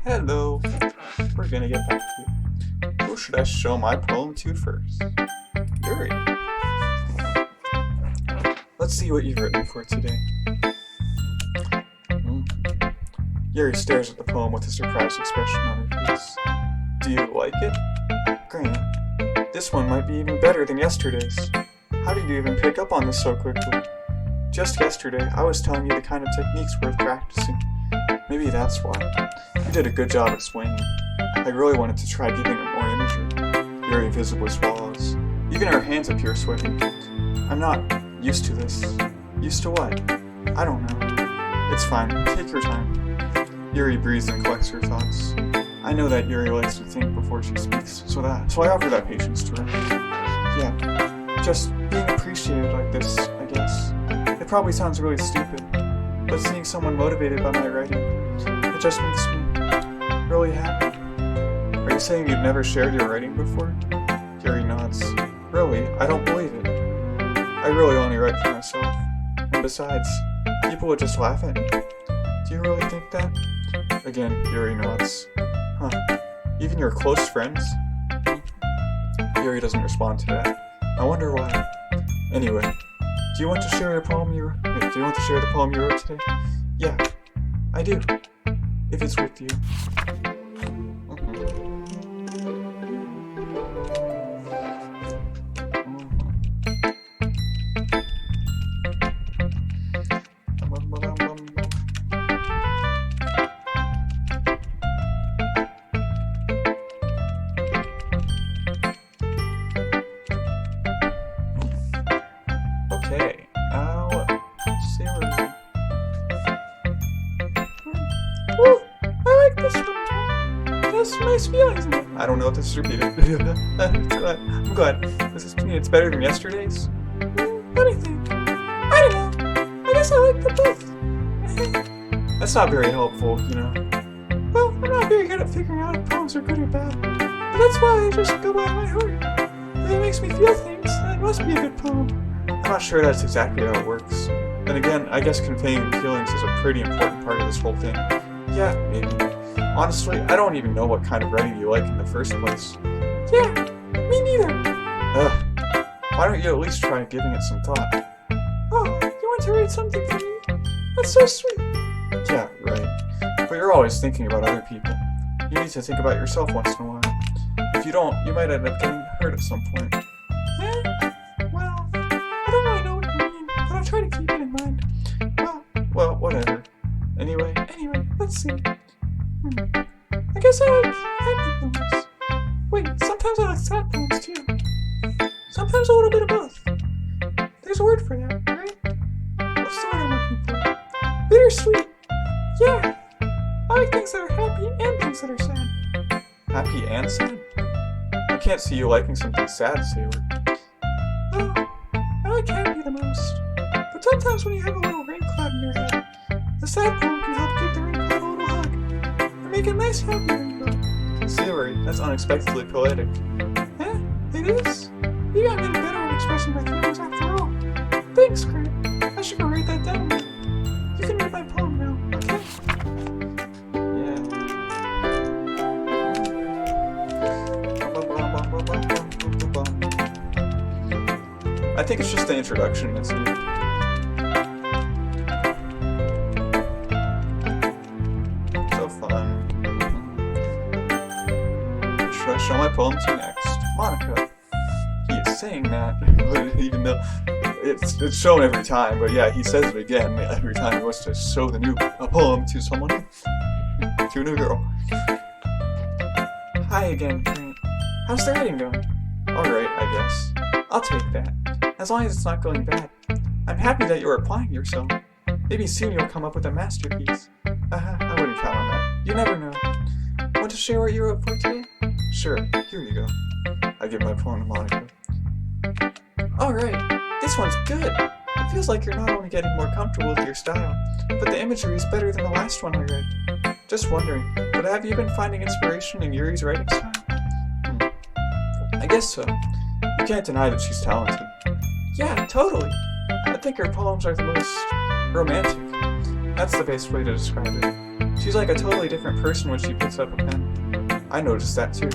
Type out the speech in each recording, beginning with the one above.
Hello. We're gonna get back to it. Who should I show my poem to first? Yuri. Let's see what you've written for today. Yuri stares at the poem with a surprised expression on her face. Do you like it? Grant, this one might be even better than yesterday's. How did you even pick up on this so quickly? Just yesterday, I was telling you the kind of techniques worth practicing. Maybe that's why. You did a good job explaining. I really wanted to try giving it more imagery. Yuri visibly swallows. Even her hands appear sweaty. I'm not used to this. Used to what? I don't know. It's fine. Take your time. Yuri breathes and collects her thoughts. I know that Yuri likes to think before she speaks, so I offer that patience to her. Yeah, just being appreciated like this, I guess. It probably sounds really stupid, but seeing someone motivated by my writing, it just makes me really happy. Are you saying you've never shared your writing before? Yuri nods. Really? I don't believe it. I really only write for myself. And besides, people would just laugh at me. Do you really think that? Again, Yuri nods. Huh. Even your close friends? Yuri doesn't respond to that. I wonder why. Anyway, do you want to share the poem you wrote today? Yeah, I do. If it's with you. Okay, let's see where Woo! I like this one. There's some nice feelings in it. I don't know if this is repeated. I'm glad. Does this mean it's better than yesterday's? Let me think. I don't know. I guess I like them both. That's not very helpful, you know. Well, I'm not very good at figuring out if poems are good or bad. But that's why I just go by my heart. If it makes me feel things, then it must be a good poem. I'm not sure that's exactly how it works. Then again, I guess conveying feelings is a pretty important part of this whole thing. Yeah, maybe. Honestly, I don't even know what kind of writing you like in the first place. Yeah, me neither. Ugh. Why don't you at least try giving it some thought? Oh, you want to write something for me? That's so sweet. Yeah, right. But you're always thinking about other people. You need to think about yourself once in a while. If you don't, you might end up getting hurt at some point. Well, I don't really know what you mean, but I'll try to keep it in mind. Well, whatever. Anyway, let's see. I guess I like happy poems. Wait, sometimes I like sad poems too. Sometimes a little bit of both. There's a word for that, right? What's the word I'm looking for? Bittersweet. Yeah. I like things that are happy and things that are sad. Happy and sad? I can't see you liking something sad, Sailor. Oh, I like happy the most. But sometimes when you have a little rain cloud in your head, the sad poem can help give the rain cloud a little hug and make a nice happy rainbow. Silvery, that's unexpectedly poetic. Eh? It is? You got me better at expressing my feelings after all. Thanks, Grant. I should go write that down. You can read my poem now, okay? Yeah. I think it's just the introduction that's needed. So fun. Should I show my poem to you next? Monica. He is saying that, even though it's shown every time, but yeah, he says it again every time he wants to show a poem to someone, to a new girl. Hi again, Grant. How's the writing going? Alright, I guess. I'll take that. As long as it's not going bad. I'm happy that you're applying yourself. Maybe soon you'll come up with a masterpiece. I wouldn't count on that. You never know. Want to share what you wrote for today? Sure, here you go. I give my poem to Monica. Alright, this one's good. It feels like you're not only getting more comfortable with your style, but the imagery is better than the last one I read. Just wondering, but have you been finding inspiration in Yuri's writing style? I guess so. You can't deny that she's talented. Yeah, totally. I think her poems are the most romantic. That's the best way to describe it. She's like a totally different person when she picks up a pen. I noticed that too.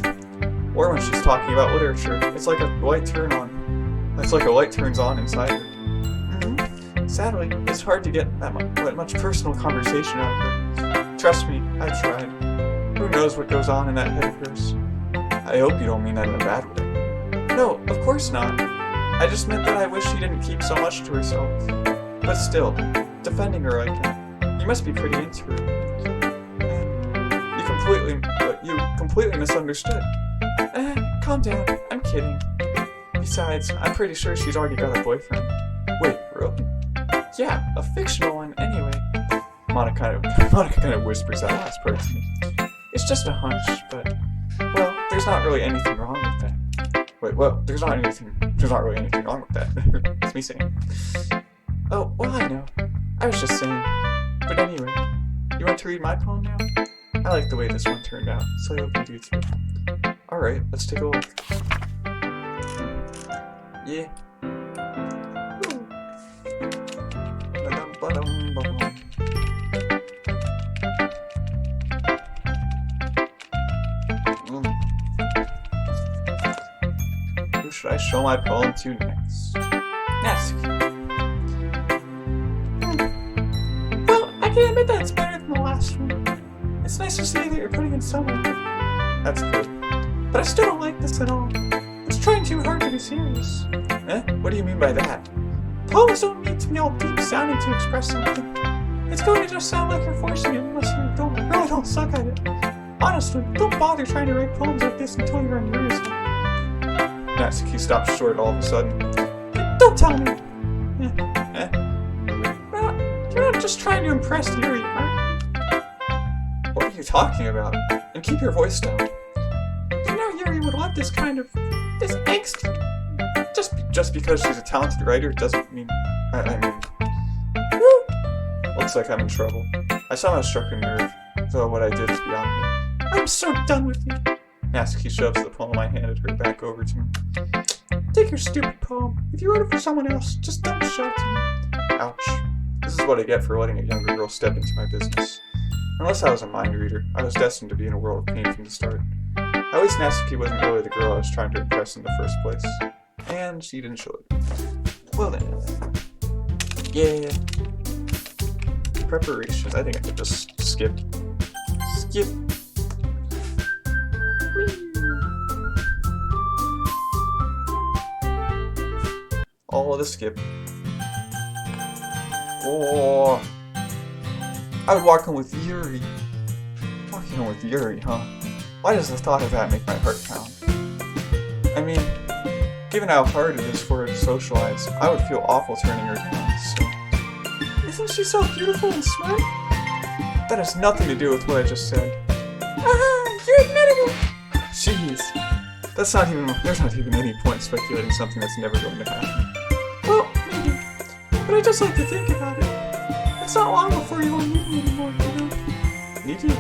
Or when she's talking about literature, it's like a light turn on. It's like a light turns on inside her. Sadly, it's hard to get that much personal conversation out of her. Trust me, I tried. Who knows what goes on in that head of hers? I hope you don't mean that in a bad way. No, of course not. I just meant that I wish she didn't keep so much to herself. But still, defending her like that, you must be pretty into her. You completely misunderstood. Calm down, I'm kidding. Besides, I'm pretty sure she's already got a boyfriend. Wait, really? Yeah, a fictional one, anyway. Monica kind of whispers that last part to me. It's just a hunch, but, well, there's not really anything wrong with that. Wait, well, there's not really anything wrong with that. It's me saying. Oh, well, I know. I was just saying. But anyway, you want to read my poem now? I like the way this one turned out, so I hope you do too. Alright, let's take a look. Yeah. Who should I show my poem to next? Natsuki. Well, I can admit that it's better than the last one. It's nice to see that you're putting in some effort. That's good. But I still don't like this at all. It's trying too hard to be serious. What do you mean by that? Poems don't need to be all deep sounding to express something. It's going to just sound like you're forcing it unless you really don't suck at it. Honestly, don't bother trying to write poems like this until you're on yours. Natsuki stops short all of a sudden. Don't tell me! You're not just trying to impress Yuri, are you? What are you talking about? And keep your voice down. You know Yuri would love this angst. Just because she's a talented writer doesn't mean... Looks like I'm in trouble. I somehow struck a nerve, though what I did is beyond me. I'm so done with you. Natsuki shoves the poem I handed her back over to me. Take your stupid poem. If you wrote it for someone else, just don't show it to me. Ouch. This is what I get for letting a younger girl step into my business. Unless I was a mind reader, I was destined to be in a world of pain from the start. At least Natsuki wasn't really the girl I was trying to impress in the first place. And she didn't show it. Well then. Yeah. Preparations. I think I could just skip. All of the skip. Oh, I would walk home with Yuri. Walking home with Yuri, huh? Why does the thought of that make my heart pound? I mean, given how hard it is for her to socialize, I would feel awful turning her down, so... Isn't she so beautiful and smart? That has nothing to do with what I just said. You're admitting it! Jeez. There's not even any point speculating something that's never going to happen. Well, maybe. But I just like to think about it. It's not long before you won't need me anymore, you know? Need you?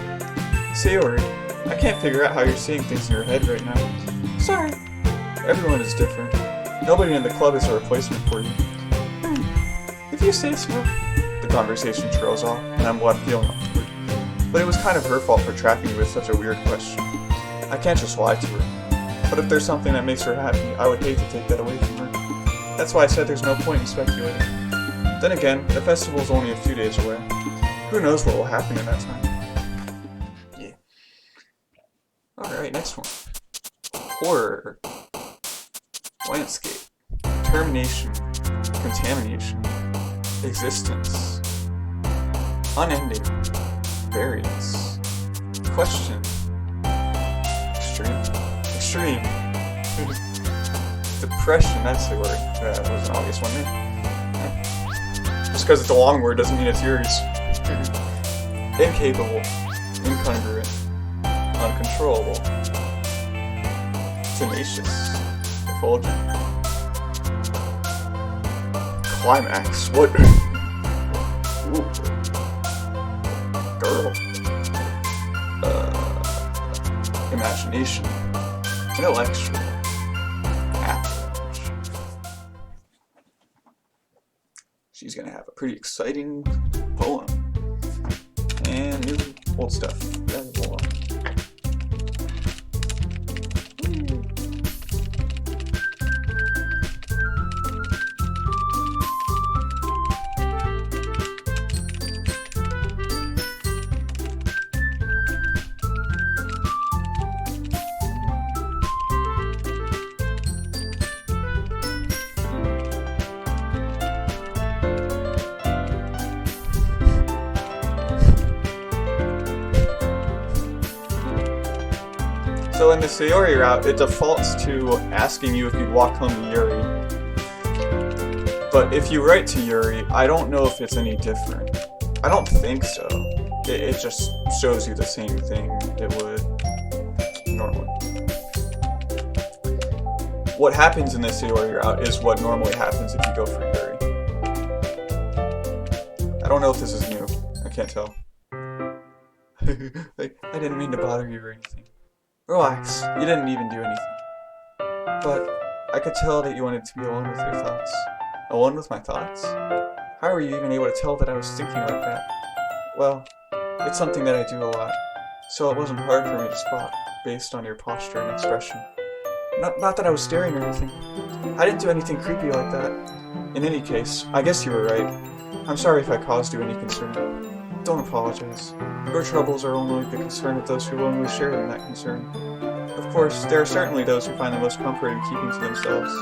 Sayori, I can't figure out how you're seeing things in your head right now. Sorry. Everyone is different. Nobody in the club is a replacement for you. If you say so. The conversation trails off, and I'm left feeling awkward. But it was kind of her fault for trapping me with such a weird question. I can't just lie to her. But if there's something that makes her happy, I would hate to take that away from her. That's why I said there's no point in speculating. Then again, the festival's only a few days away. Who knows what will happen in that time. Yeah. Alright, next one. Horror. Landscape. Termination. Contamination. Existence. Unending. Variance. Question. Extreme. Depression, that's the word. That was an obvious one there. Just because it's a long word doesn't mean it's yours. Incapable. Incongruent. Uncontrollable. Tenacious. Effulgent. Climax. What? Ooh. Girl. Imagination. Intellectual. Avalanche. She's gonna have a pretty exciting poem. And new Old stuff. So in the Sayori route, it defaults to asking you if you'd walk home to Yuri. But if you write to Yuri, I don't know if it's any different. I don't think so. It just shows you the same thing it would normally. What happens in the Sayori route is what normally happens if you go for Yuri. I don't know if this is new. I can't tell. Like, I didn't mean to bother you or anything. Relax, you didn't even do anything. But I could tell that you wanted to be alone with your thoughts. Alone with my thoughts? How were you even able to tell that I was thinking like that? Well, it's something that I do a lot, so it wasn't hard for me to spot, based on your posture and expression. Not that I was staring or anything. I didn't do anything creepy like that. In any case, I guess you were right. I'm sorry if I caused you any concern. Don't apologize. Your troubles are only the concern of those who willingly share in that concern. Of course, there are certainly those who find the most comfort in keeping to themselves.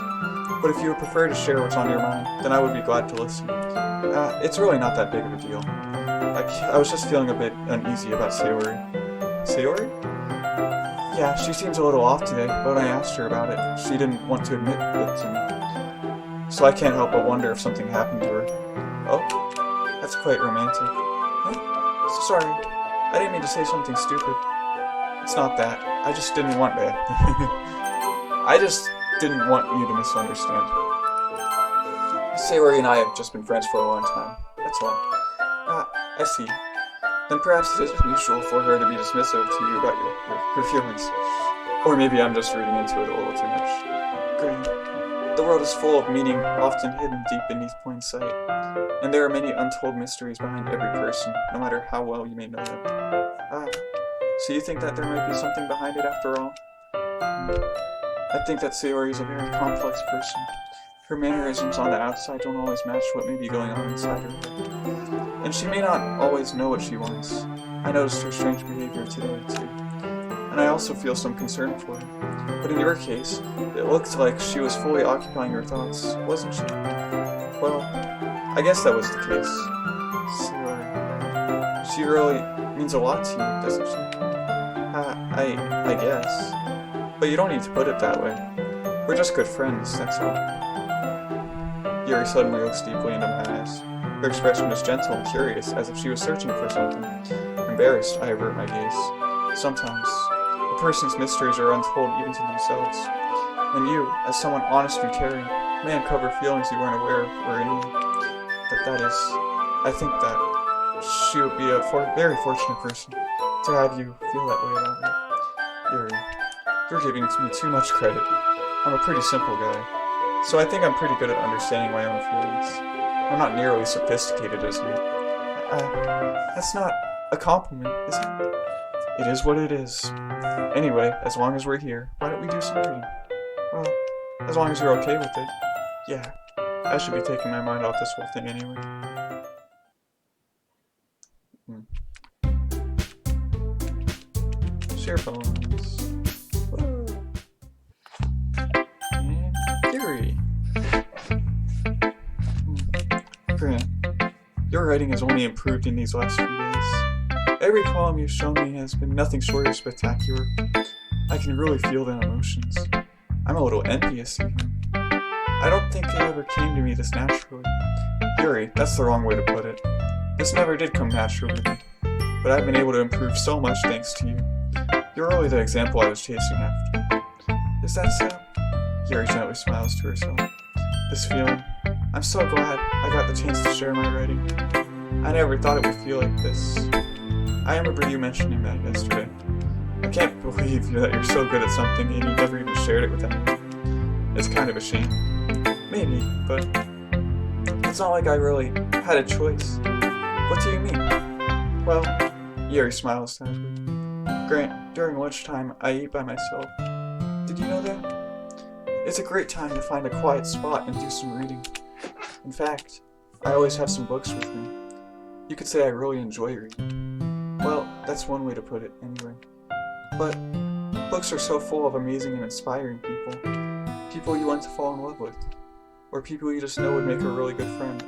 But if you would prefer to share what's on your mind, then I would be glad to listen. It's really not that big of a deal. I was just feeling a bit uneasy about Sayori. Sayori? Yeah, she seems a little off today, but when I asked her about it, she didn't want to admit it to me. So I can't help but wonder if something happened to her. Oh, that's quite romantic. Sorry, I didn't mean to say something stupid. It's not that. I just didn't want that. I just didn't want you to misunderstand. Sayori and I have just been friends for a long time. That's all. I see. Then perhaps it is unusual for her to be dismissive to you about your feelings. Or maybe I'm just reading into it a little too much. Granted, the world is full of meaning often hidden deep beneath plain sight. And there are many untold mysteries behind every person, no matter how well you may know them. So you think that there might be something behind it after all? I think that Sayori is a very complex person. Her mannerisms on the outside don't always match what may be going on inside her head. And she may not always know what she wants. I noticed her strange behavior today, too. And I also feel some concern for her. But in your case, it looked like she was fully occupying her thoughts, wasn't she? Well, I guess that was the case. Sayori. She really means a lot to you, doesn't she? I guess. But you don't need to put it that way. We're just good friends, that's all. Yuri suddenly looks deeply into my eyes. Her expression was gentle and curious, as if she was searching for something. Embarrassed, I avert my gaze. Sometimes, a person's mysteries are untold even to themselves. And you, as someone honest and caring, may uncover feelings you weren't aware were in you. But that is, I think that she would be a very fortunate person to have you feel that way about me. Yuri, you're giving me too much credit. I'm a pretty simple guy, so I think I'm pretty good at understanding my own feelings. I'm not nearly sophisticated as you. That's not a compliment, is it? It is what it is. Anyway, as long as we're here, why don't we do some reading? Well, as long as you're okay with it. Yeah, I should be taking my mind off this whole thing anyway. Share phones. And Yuri. Grant, your writing has only improved in these last few days. Every column you've shown me has been nothing short of spectacular. I can really feel the emotions. I'm a little envious even. I don't think it ever came to me this naturally. Yuri, that's the wrong way to put it. This never did come naturally, but I've been able to improve so much thanks to you. You're really the example I was chasing after. Is that so? Yuri gently smiles to herself. This feeling, I'm so glad I got the chance to share my writing. I never thought it would feel like this. I remember you mentioning that yesterday. I can't believe that you're so good at something and you never even shared it with anyone. It's kind of a shame. Maybe, but it's not like I really had a choice. What do you mean? Well, Yuri smiles sadly. Grant, during lunchtime, I eat by myself. Did you know that? It's a great time to find a quiet spot and do some reading. In fact, I always have some books with me. You could say I really enjoy reading. Well, that's one way to put it, anyway. But books are so full of amazing and inspiring people. People you want to fall in love with. Or people you just know would make a really good friend.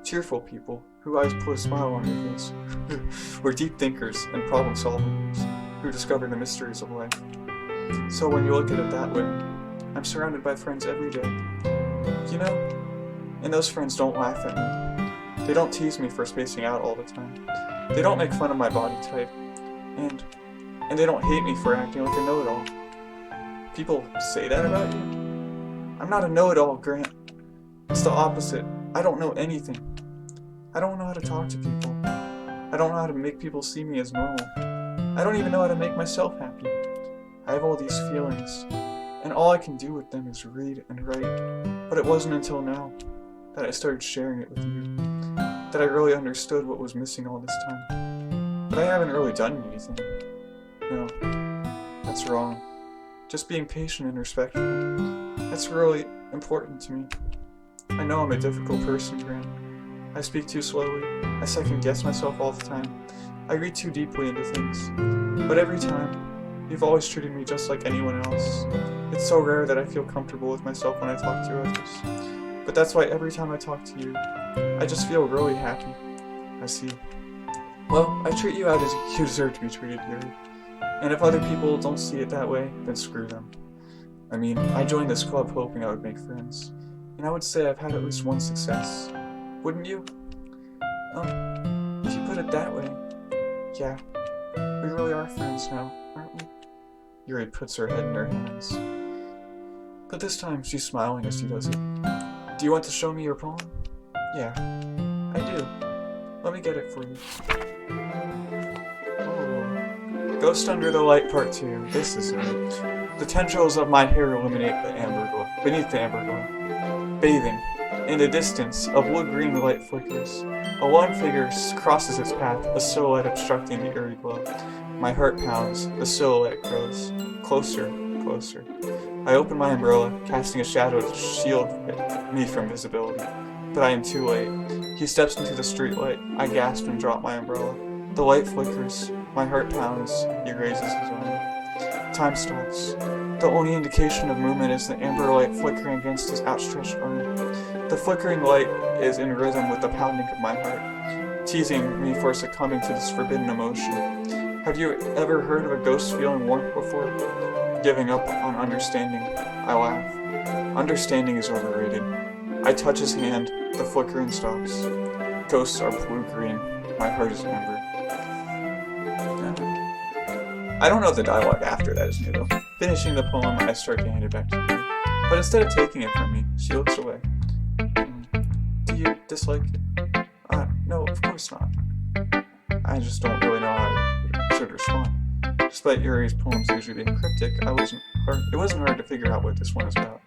Cheerful people who always put a smile on their face. Or deep thinkers and problem solvers who discover the mysteries of life. So when you look at it that way, I'm surrounded by friends every day. You know? And those friends don't laugh at me. They don't tease me for spacing out all the time. They don't make fun of my body type. And they don't hate me for acting like a know-it-all. People say that about you? I'm not a know-it-all, Grant. It's the opposite. I don't know anything. I don't know how to talk to people. I don't know how to make people see me as normal. I don't even know how to make myself happy. I have all these feelings, and all I can do with them is read and write. But it wasn't until now that I started sharing it with you that I really understood what was missing all this time. But I haven't really done anything. No, that's wrong. Just being patient and respectful. That's really important to me. I know I'm a difficult person, Grant. I speak too slowly. I second guess myself all the time. I read too deeply into things. But every time, you've always treated me just like anyone else. It's so rare that I feel comfortable with myself when I talk to others. But that's why every time I talk to you, I just feel really happy. I see. Well, I treat you out as you deserve to be treated here. And if other people don't see it that way, then screw them. I mean, I joined this club hoping I would make friends. And I would say I've had at least one success. Wouldn't you? If you put it that way, yeah. We really are friends now, aren't we? Yuri puts her head in her hands. But this time, she's smiling as she does it. Do you want to show me your poem? Yeah, I do. Let me get it for you. Oh. Ghost Under the Light Part 2. This is it. The tendrils of my hair illuminate the amber glow. Beneath the amber glow. Bathing. In the distance, a blue-green light flickers. A lone figure crosses its path, a silhouette obstructing the eerie glow. My heart pounds. The silhouette grows. Closer, closer. I open my umbrella, casting a shadow to shield me from visibility. But I am too late. He steps into the streetlight. I gasp and drop my umbrella. The light flickers. My heart pounds. He raises his arm. Time stops. The only indication of movement is the amber light flickering against his outstretched arm. The flickering light is in rhythm with the pounding of my heart, teasing me for succumbing to this forbidden emotion. Have you ever heard of a ghost feeling warmth before? Giving up on understanding, I laugh. Understanding is overrated. I touch his hand, the flickering stops. Ghosts are blue-green, my heart is amber. I don't know if the dialogue after that is new though. Finishing the poem, I start to hand it back to her. But instead of taking it from me, she looks away. Do you dislike it? No, of course not. I just don't really know how I should respond. Despite Yuri's poems usually being cryptic, it wasn't hard to figure out what this one is about.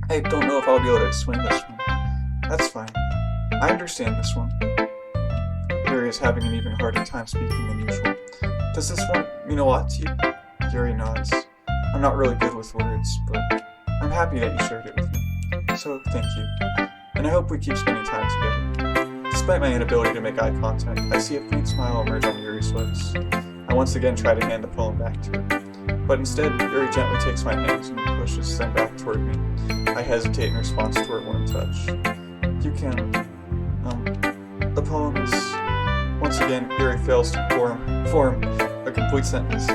I don't know if I'll be able to explain this one. That's fine. I understand this one. Yuri is having an even harder time speaking than usual. Does this one mean a lot to you? Yuri nods. I'm not really good with words, but I'm happy that you shared it with me. So, thank you. And I hope we keep spending time together. Despite my inability to make eye contact, I see a faint smile emerge on Yuri's lips. I once again try to hand the poem back to her. But instead, Yuri gently takes my hands and pushes them back toward me. I hesitate in response to her warm touch. You can... The poem is... Once again, Yuri fails to form a complete sentence.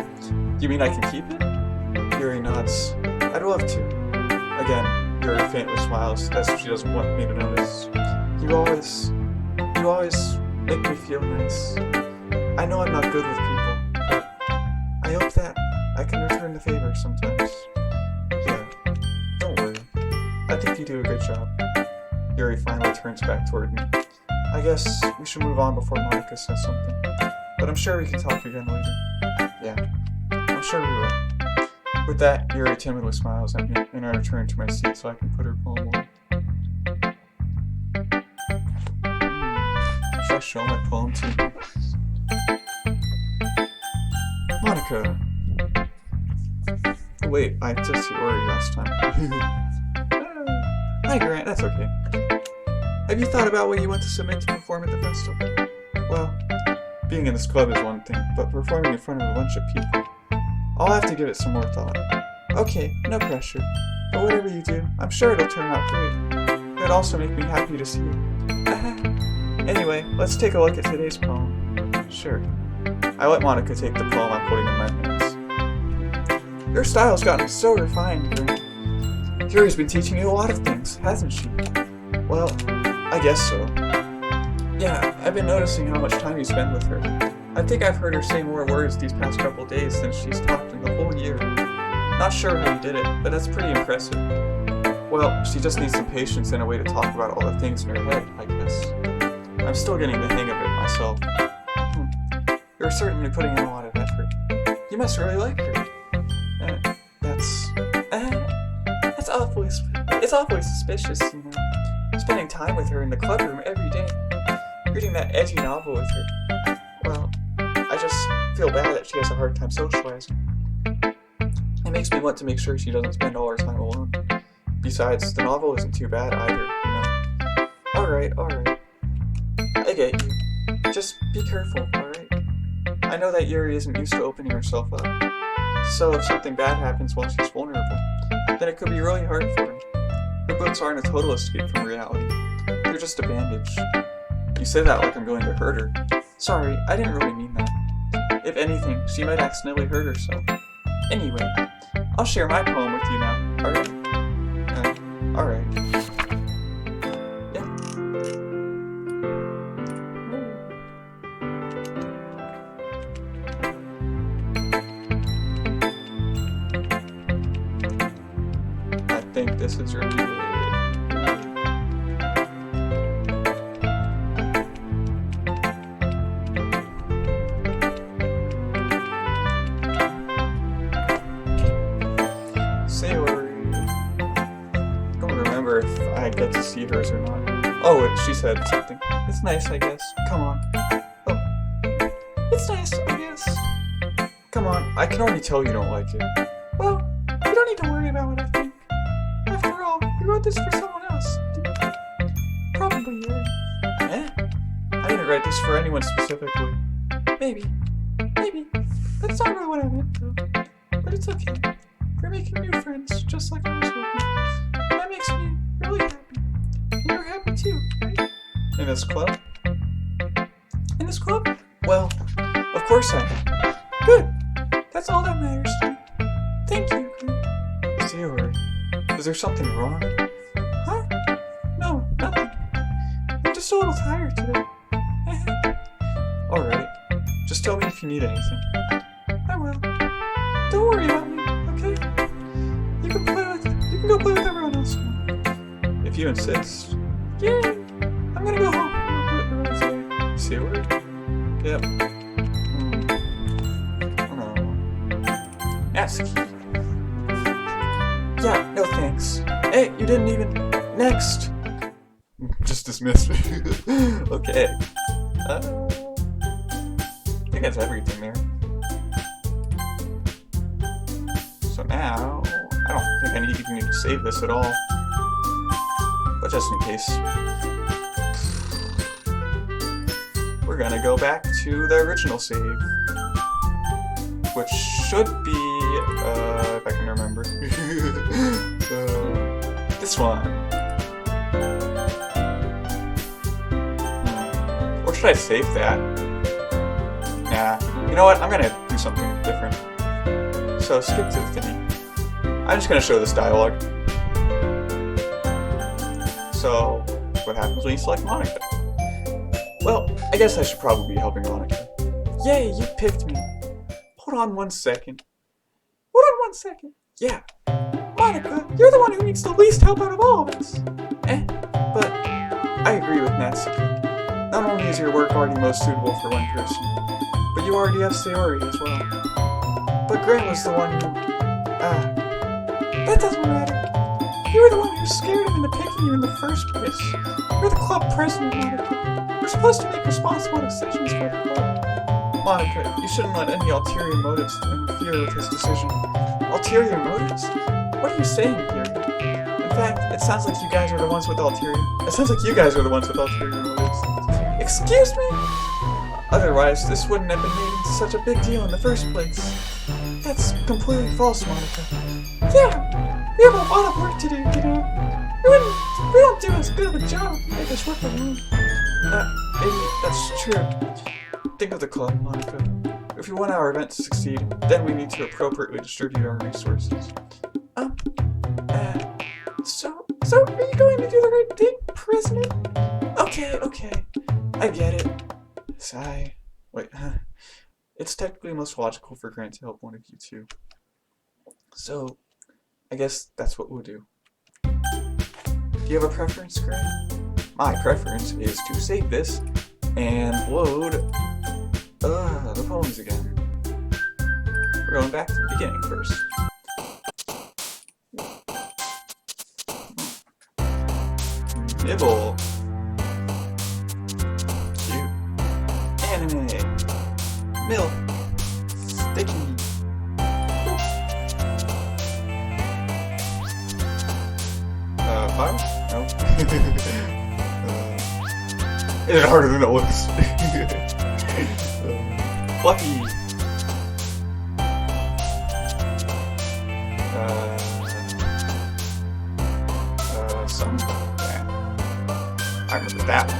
You mean I can keep it? Yuri nods. I'd love to. Again, Yuri faintly smiles, as if she doesn't want me to notice. You always make me feel nice. I know I'm not good with people, but I hope that I can return the favor sometimes. Yeah, don't worry. I think you do a good job. Yuri finally turns back toward me. I guess we should move on before Monica says something. But I'm sure we can talk again later. Yeah, I'm sure we will. With that, Yuri timidly smiles at me, and I return to my seat so I can put her poem away. Should I show my poem to you? Monica. Oh, wait, I just see Ori last time. Hi, Grant. That's okay. Have you thought about what you want to submit to perform at the festival? Well, being in this club is one thing, but performing in front of a bunch of people, I'll have to give it some more thought. Okay, no pressure. But whatever you do, I'm sure it'll turn out great. It'd also make me happy to see you. Anyway, let's take a look at today's poem. Sure. I let Monica take the poem I'm holding in my hands. Your style's gotten so refined, Grant. Yuri's been teaching you a lot of things, hasn't she? Well, I guess so. Yeah, I've been noticing how much time you spend with her. I think I've heard her say more words these past couple days than she's talked in the whole year. Not sure how you did it, but that's pretty impressive. Well, she just needs some patience and a way to talk about all the things in her head, I guess. I'm still getting the hang of it myself. You're certainly putting in a lot of effort. You must really like her. It's awfully suspicious, you know. Spending time with her in the clubroom every day. Reading that edgy novel with her. Well, I just feel bad that she has a hard time socializing. It makes me want to make sure she doesn't spend all her time alone. Besides, the novel isn't too bad either, you know. Alright. I get you. Just be careful, alright? I know that Yuri isn't used to opening herself up. So if something bad happens while she's vulnerable, then it could be really hard for her. Her books aren't a total escape from reality. They're just a bandage. You say that like I'm going to hurt her. Sorry, I didn't really mean that. If anything, she might accidentally hurt herself. Anyway, I'll share my poem with you now, alright? Alright. Yeah. I think this is repeated. If I get to see hers or not. Oh, she said something. It's nice, I guess. Come on. Oh. It's nice, I guess. Come on, I can already tell you don't like it. Well, you don't need to worry about what I think. After all, you wrote this for someone else, didn't you? Probably you. Eh? I didn't write this for anyone specifically. Maybe. That's not really what I meant, though. But it's okay. We're making new friends, just like I was hoping. That makes me really happy. And you're happy too, right? In this club? In this club? Well, of course I am. Good. That's all that matters to me. Thank you, Grant. Sayori, is there something wrong? Huh? No, nothing. I'm just a little tired today. Alright. Just tell me if you need anything. I will. Don't worry about me, okay? You can go play with everyone else now. If you insist. Yay! I'm gonna go home. Sayori? Yep. Natsuki. Yeah, no thanks. Hey, you didn't even... Next! Just dismissed me. Okay. I think that's everything there. So now... I don't think I even need to save this at all. But just in case. We're gonna go back to the original save. Which should be... if I can remember. This one. Or should I save that? Nah. You know what? I'm gonna do something different. So skip to the thingy. I'm just gonna show this dialogue. So, what happens when you select Monica? Well, I guess I should probably be helping Monica. Yay, you picked me. Hold on 1 second. Hold on 1 second. Yeah. Monica, you're the one who needs the least help out of all of us. But I agree with Natsuki. Not only is your work already most suitable for one person, but you already have Sayori as well. But Grant was the one who... that doesn't matter. You were the one who scared him into picking you in the first place. You're the club president, Monica. We're supposed to make responsible decisions for the club. Monica, you shouldn't let any ulterior motives interfere with his decision. Ulterior motives? What are you saying, Fury? In fact, it sounds like you guys are the ones with ulterior... It sounds like you guys are the ones with ulterior motives. Excuse me? Otherwise, this wouldn't have been made into such a big deal in the first place. That's completely false, Monica. Yeah, we have a lot of work to do, you know. We don't do as good of a job if we make this work alone. Maybe that's true. Think of the club, Monica. If we want our event to succeed, then we need to appropriately distribute our resources. So are you going to do the right thing, President? Okay. I get it. Sigh. Wait, it's technically most logical for Grant to help one of you two. So, I guess that's what we'll do. Do you have a preference, Grant? My preference is to save this and load the poems again. We're going back to the beginning first. Nibble. Cute. Anime. Milk. Sticky. Fire? No. It's harder than it looks. Fluffy. I remember that one.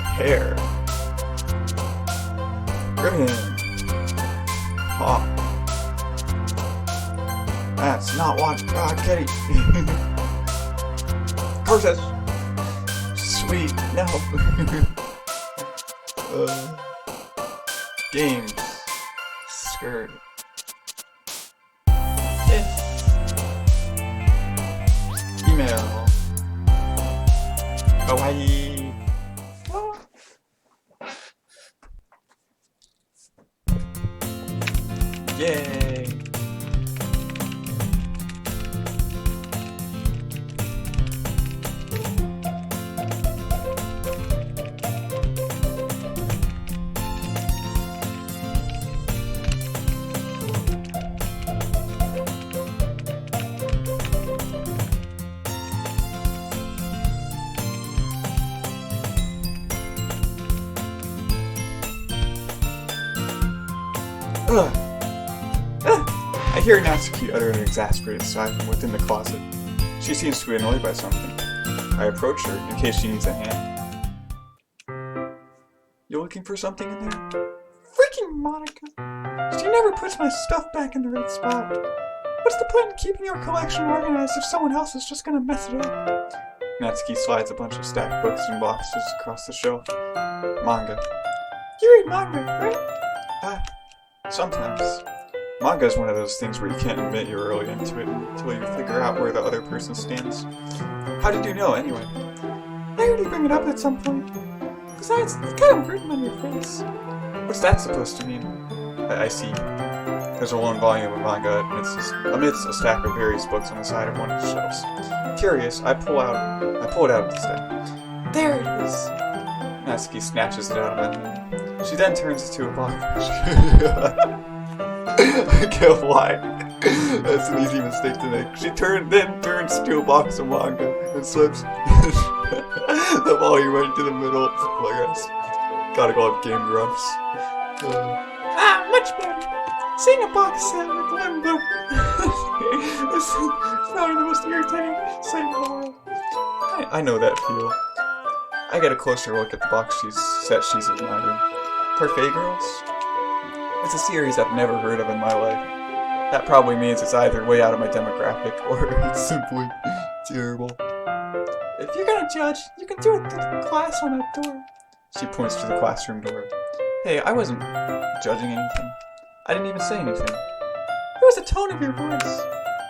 Hair. Ribbon. Hawk. That's not what Kitty. Process. Sweet. No. Games. Skirt. Email. Kawaii. Yay. I hear Natsuki utter an exasperated sigh from within the closet. She seems to be annoyed by something. I approach her in case she needs a hand. You looking for something in there? Freaking Monica! She never puts my stuff back in the right spot. What's the point in keeping your collection organized if someone else is just gonna mess it up? Natsuki slides a bunch of stacked books and boxes across the shelf. Manga. You read manga, right? Sometimes. Manga is one of those things where you can't admit you're really into it until you figure out where the other person stands. How did you know, anyway? I heard you bring it up at some point. Besides, it's kind of written on your face. What's that supposed to mean? I see. There's a lone volume of manga amidst a stack of various books on the side of one of the shelves. Curious, I pull it out of the stack. There it is! Natsuki snatches it out of my hand. She then turns it to a box. I can't lie. That's an easy mistake to make. She then turns to a box of manga and slips the volume right into the middle. Oh my gosh. Gotta go up Game Grumps. Much better. Seeing a box set with one book is probably the most irritating sight in the world. I know that feel. I get a closer look at the box set she's admiring. Parfait Girls? It's a series I've never heard of in my life. That probably means it's either way out of my demographic, or it's simply terrible. If you're gonna judge, you can do it through the class on that door. She points to the classroom door. Hey, I wasn't judging anything. I didn't even say anything. It was the tone of your voice.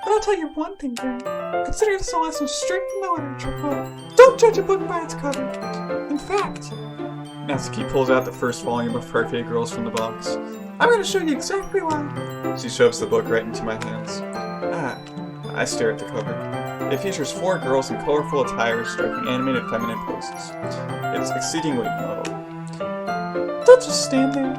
But I'll tell you one thing, Grant. Consider this a lesson straight from the literature club. Don't judge a book by its cover. In fact, Natsuki pulls out the first volume of Parfait Girls from the box. I'm going to show you exactly why. She shoves the book right into my hands. I stare at the cover. It features 4 girls in colorful attire striking animated feminine poses. It's exceedingly mellow. Don't just stand there.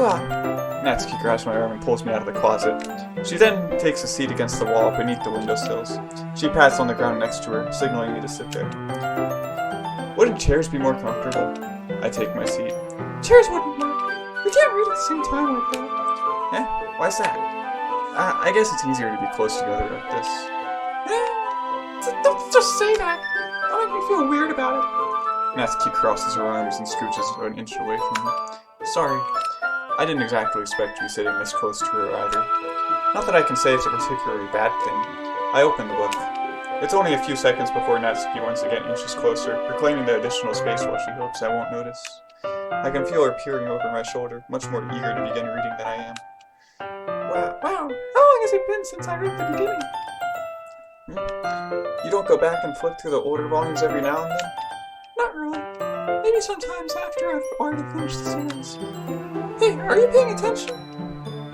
Ah. Natsuki grabs my arm and pulls me out of the closet. She then takes a seat against the wall beneath the windowsills. She pats on the ground next to her, signaling me to sit there. Wouldn't chairs be more comfortable? I take my seat. Chairs wouldn't work. We can't read at the same time like that. Why's that? I guess it's easier to be close together like this. Don't just say that. Don't make me feel weird about it. Natsuki crosses her arms and scooches an inch away from me. Sorry. I didn't exactly expect to be sitting this close to her either. Not that I can say it's a particularly bad thing. I open the book. It's only a few seconds before Natsuki once again inches closer, reclaiming the additional space while she hopes I won't notice. I can feel her peering over my shoulder, much more eager to begin reading than I am. Wow, how long has it been since I read the beginning? You don't go back and flip through the older volumes every now and then? Not really. Maybe sometimes after I've already finished the series. Hey, are you paying attention?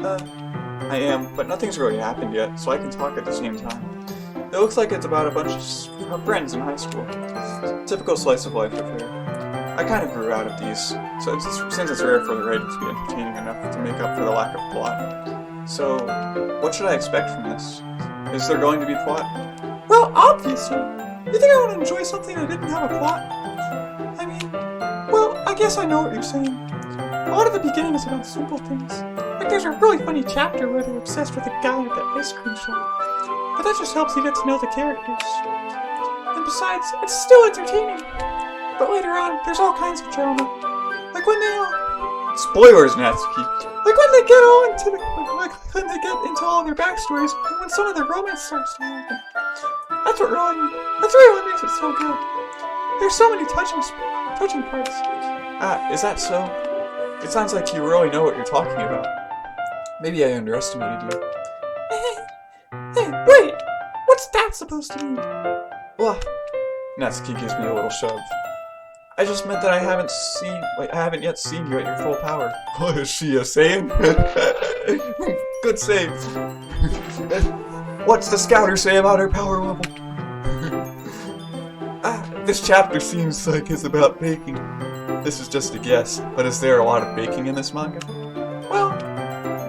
I am, but nothing's really happened yet, so I can talk at the same time. It looks like it's about a bunch of friends in high school. Typical slice of life affair. I kind of grew out of these, since it's rare for the writing to be entertaining enough to make up for the lack of plot. So, what should I expect from this? Is there going to be plot? Well, obviously! You think I would enjoy something that didn't have a plot? I mean, well, I guess I know what you're saying. A lot of the beginning is about simple things. Like there's a really funny chapter where they're obsessed with a guy at the ice cream shop. But that just helps you get to know the characters. And besides, it's still entertaining. But later on, there's all kinds of drama. Like when they Spoilers, Natsuki! Like when they get when they get into all their backstories, and when some of their romance starts to happen. That's really what makes it so good. There's so many touching parts. Is that so? It sounds like you really know what you're talking about. Maybe I underestimated you. Hey, wait! What's that supposed to mean? Well, Natsuki gives me a little shove. I just meant that I haven't yet seen you at your full power. What is she, a Saiyan? Good save. What's the scouter say about her power level? This chapter seems like it's about baking. This is just a guess, but is there a lot of baking in this manga? Well,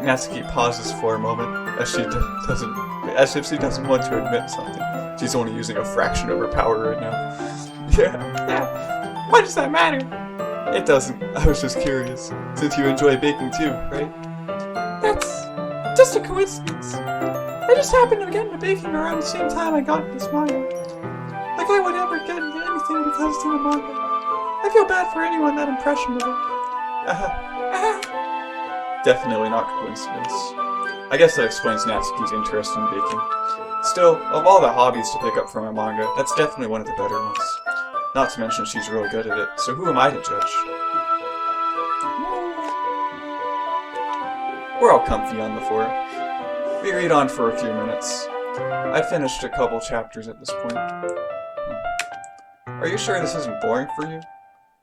Natsuki pauses for a moment, as if she doesn't want to admit something. She's only using a fraction of her power right now. Yeah. Why does that matter? It doesn't. I was just curious, since you enjoy baking too, right? That's just a coincidence. I just happened to get into baking around the same time I got into this manga. Like I would ever get into anything because it's in a manga. I feel bad for anyone that impressionable. Definitely not coincidence. I guess that explains Natsuki's interest in baking. Still, of all the hobbies to pick up from a manga, that's definitely one of the better ones. Not to mention she's really good at it, so who am I to judge? We're all comfy on the floor. We read on for a few minutes. I finished a couple chapters at this point. Are you sure this isn't boring for you?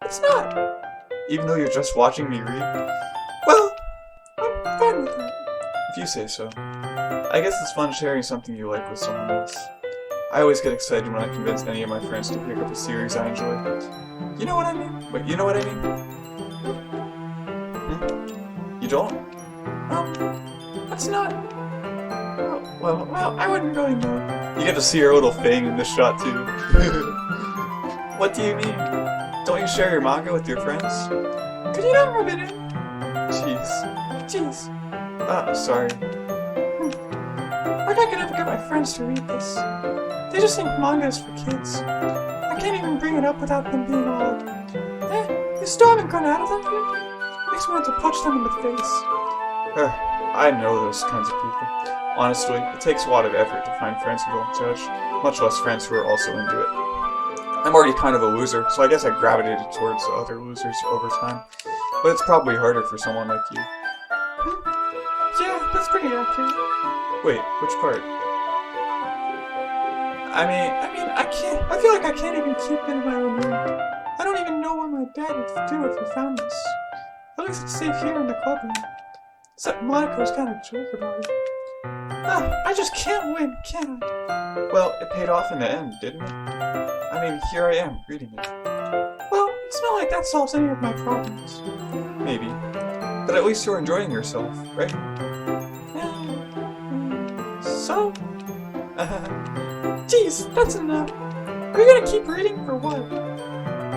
It's not! Even though you're just watching me read? Well, I'm fine with that. If you say so. I guess it's fun sharing something you like with someone else. I always get excited when I convince any of my friends to pick up a series I enjoy. You know what I mean? Wait, you know what I mean? You don't? That's not... Well, I wouldn't really know. You get to see her little fang in this shot too. What do you mean? Don't you share your manga with your friends? Could you not rub it in? Jeez. Sorry. Like I could ever get my friends to read this. They just think manga is for kids. I can't even bring it up without them being all like, you still haven't grown out of that yet? Makes me want to punch them in the face. I know those kinds of people. Honestly, it takes a lot of effort to find friends who don't judge, much less friends who are also into it. I'm already kind of a loser, so I guess I gravitated towards other losers over time. But it's probably harder for someone like you. Yeah, that's pretty accurate. Wait, which part? I mean, I feel like I can't even keep it in my own room. I don't even know what my dad would do if he found this. At least it's safe here in the clubroom. Except Monaco's kind of a jerk about it. I just can't win, can I? Well, it paid off in the end, didn't it? I mean, here I am, reading it. Well, it's not like that solves any of my problems. Maybe. But at least you're enjoying yourself, right? So? Geez, that's enough. Are you gonna keep reading or what?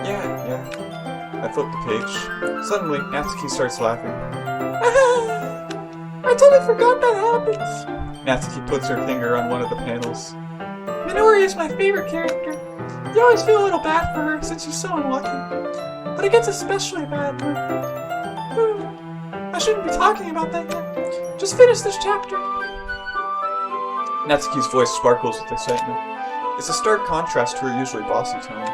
Yeah. I flip the page. Suddenly, Natsuki starts laughing. I totally forgot that happens. Natsuki puts her finger on one of the panels. Minori is my favorite character. You always feel a little bad for her since she's so unlucky. But it gets especially bad when... I shouldn't be talking about that yet. Just finish this chapter. Natsuki's voice sparkles with excitement. It's a stark contrast to her usual bossy tone.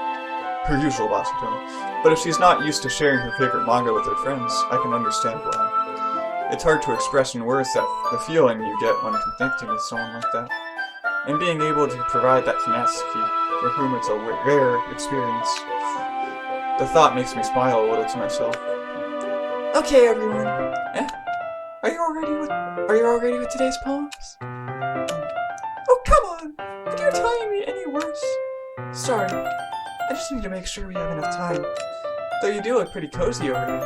But if she's not used to sharing her favorite manga with her friends, I can understand why. It's hard to express in words that the feeling you get when connecting with someone like that. And being able to provide that to Natsuki, for whom it's a rare experience. The thought makes me smile a little to myself. Okay, everyone. Are you all ready with today's poems? Oh, come on! Could your timing be any worse? Sorry. I just need to make sure we have enough time. Though you do look pretty cozy over here.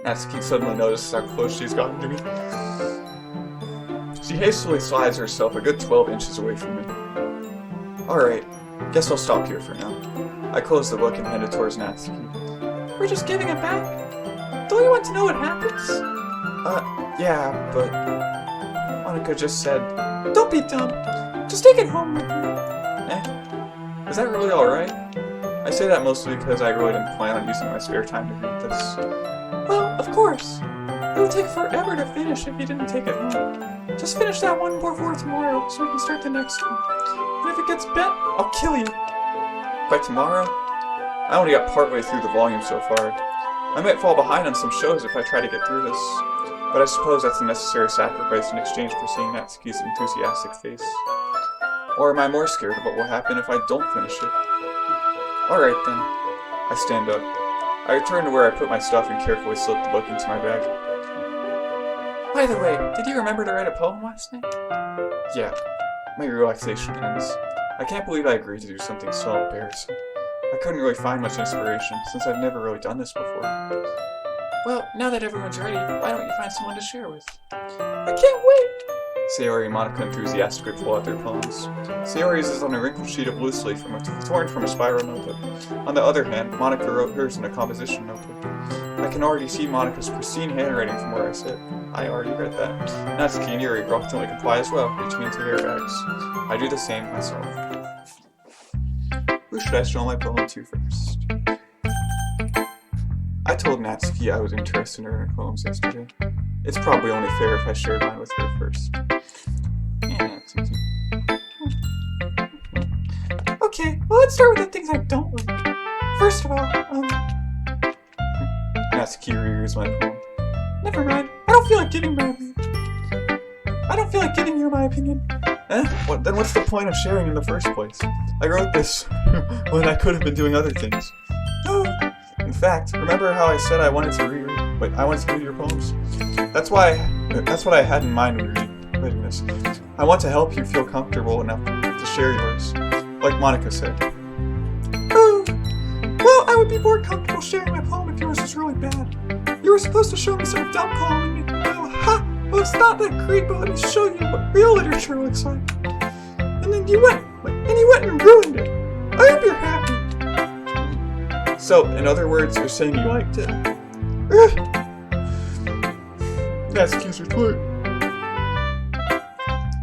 Natsuki suddenly notices how close she's gotten to me. She hastily slides herself a good 12 inches away from me. Alright, guess I'll stop here for now. I close the book and hand it towards Natsuki. We're just giving it back? Don't you want to know what happens? Yeah, but... Monika just said... Don't be dumb. Just take it home with you. Is that really alright? I say that mostly because I really didn't plan on using my spare time to read this. Well, of course. It would take forever to finish if you didn't take it home. Just finish that one before tomorrow so we can start the next one. And if it gets bent, I'll kill you. By tomorrow? I only got partway through the volume so far. I might fall behind on some shows if I try to get through this. But I suppose that's a necessary sacrifice in exchange for seeing Natsuki's enthusiastic face. Or am I more scared of what will happen if I don't finish it? Alright then. I stand up. I return to where I put my stuff and carefully slip the book into my bag. By the way, did you remember to write a poem last night? Yeah. My relaxation ends. I can't believe I agreed to do something so embarrassing. I couldn't really find much inspiration, since I've never really done this before. Well, now that everyone's ready, why don't you find someone to share with? I can't wait! Sayori and Monika enthusiastically pull out their poems. Sayori's is on a wrinkled sheet of loose leaf torn from a spiral notebook. On the other hand, Monika wrote hers in a composition notebook. I can already see Monika's pristine handwriting from where I sit. I already read that. Natsuki and Yuri reluctantly comply as well, reaching into their bags. I do the same myself. Who should I show my poem to first? I told Natsuki I was interested in her poems yesterday. It's probably only fair if I shared mine with her first. Yeah, it's easy. Okay, well let's start with the things I don't like. First of all, Natsuki rereads my poem. Never mind, I don't feel like giving you my opinion. Then what's the point of sharing in the first place? I wrote this when I could have been doing other things. Oh. In fact, remember how I said I wanted to read your poems? That's what I had in mind when reading this. I want to help you feel comfortable enough to share yours, like Monika said. Oh, well, I would be more comfortable sharing my poem if yours was really bad. You were supposed to show me some dumb poem and make me go, ha! Well, it's not that great, but let me show you what real literature looks like. And then you went and ruined it. I hope you're happy. So, in other words, you're saying you liked it? Natsuki's retort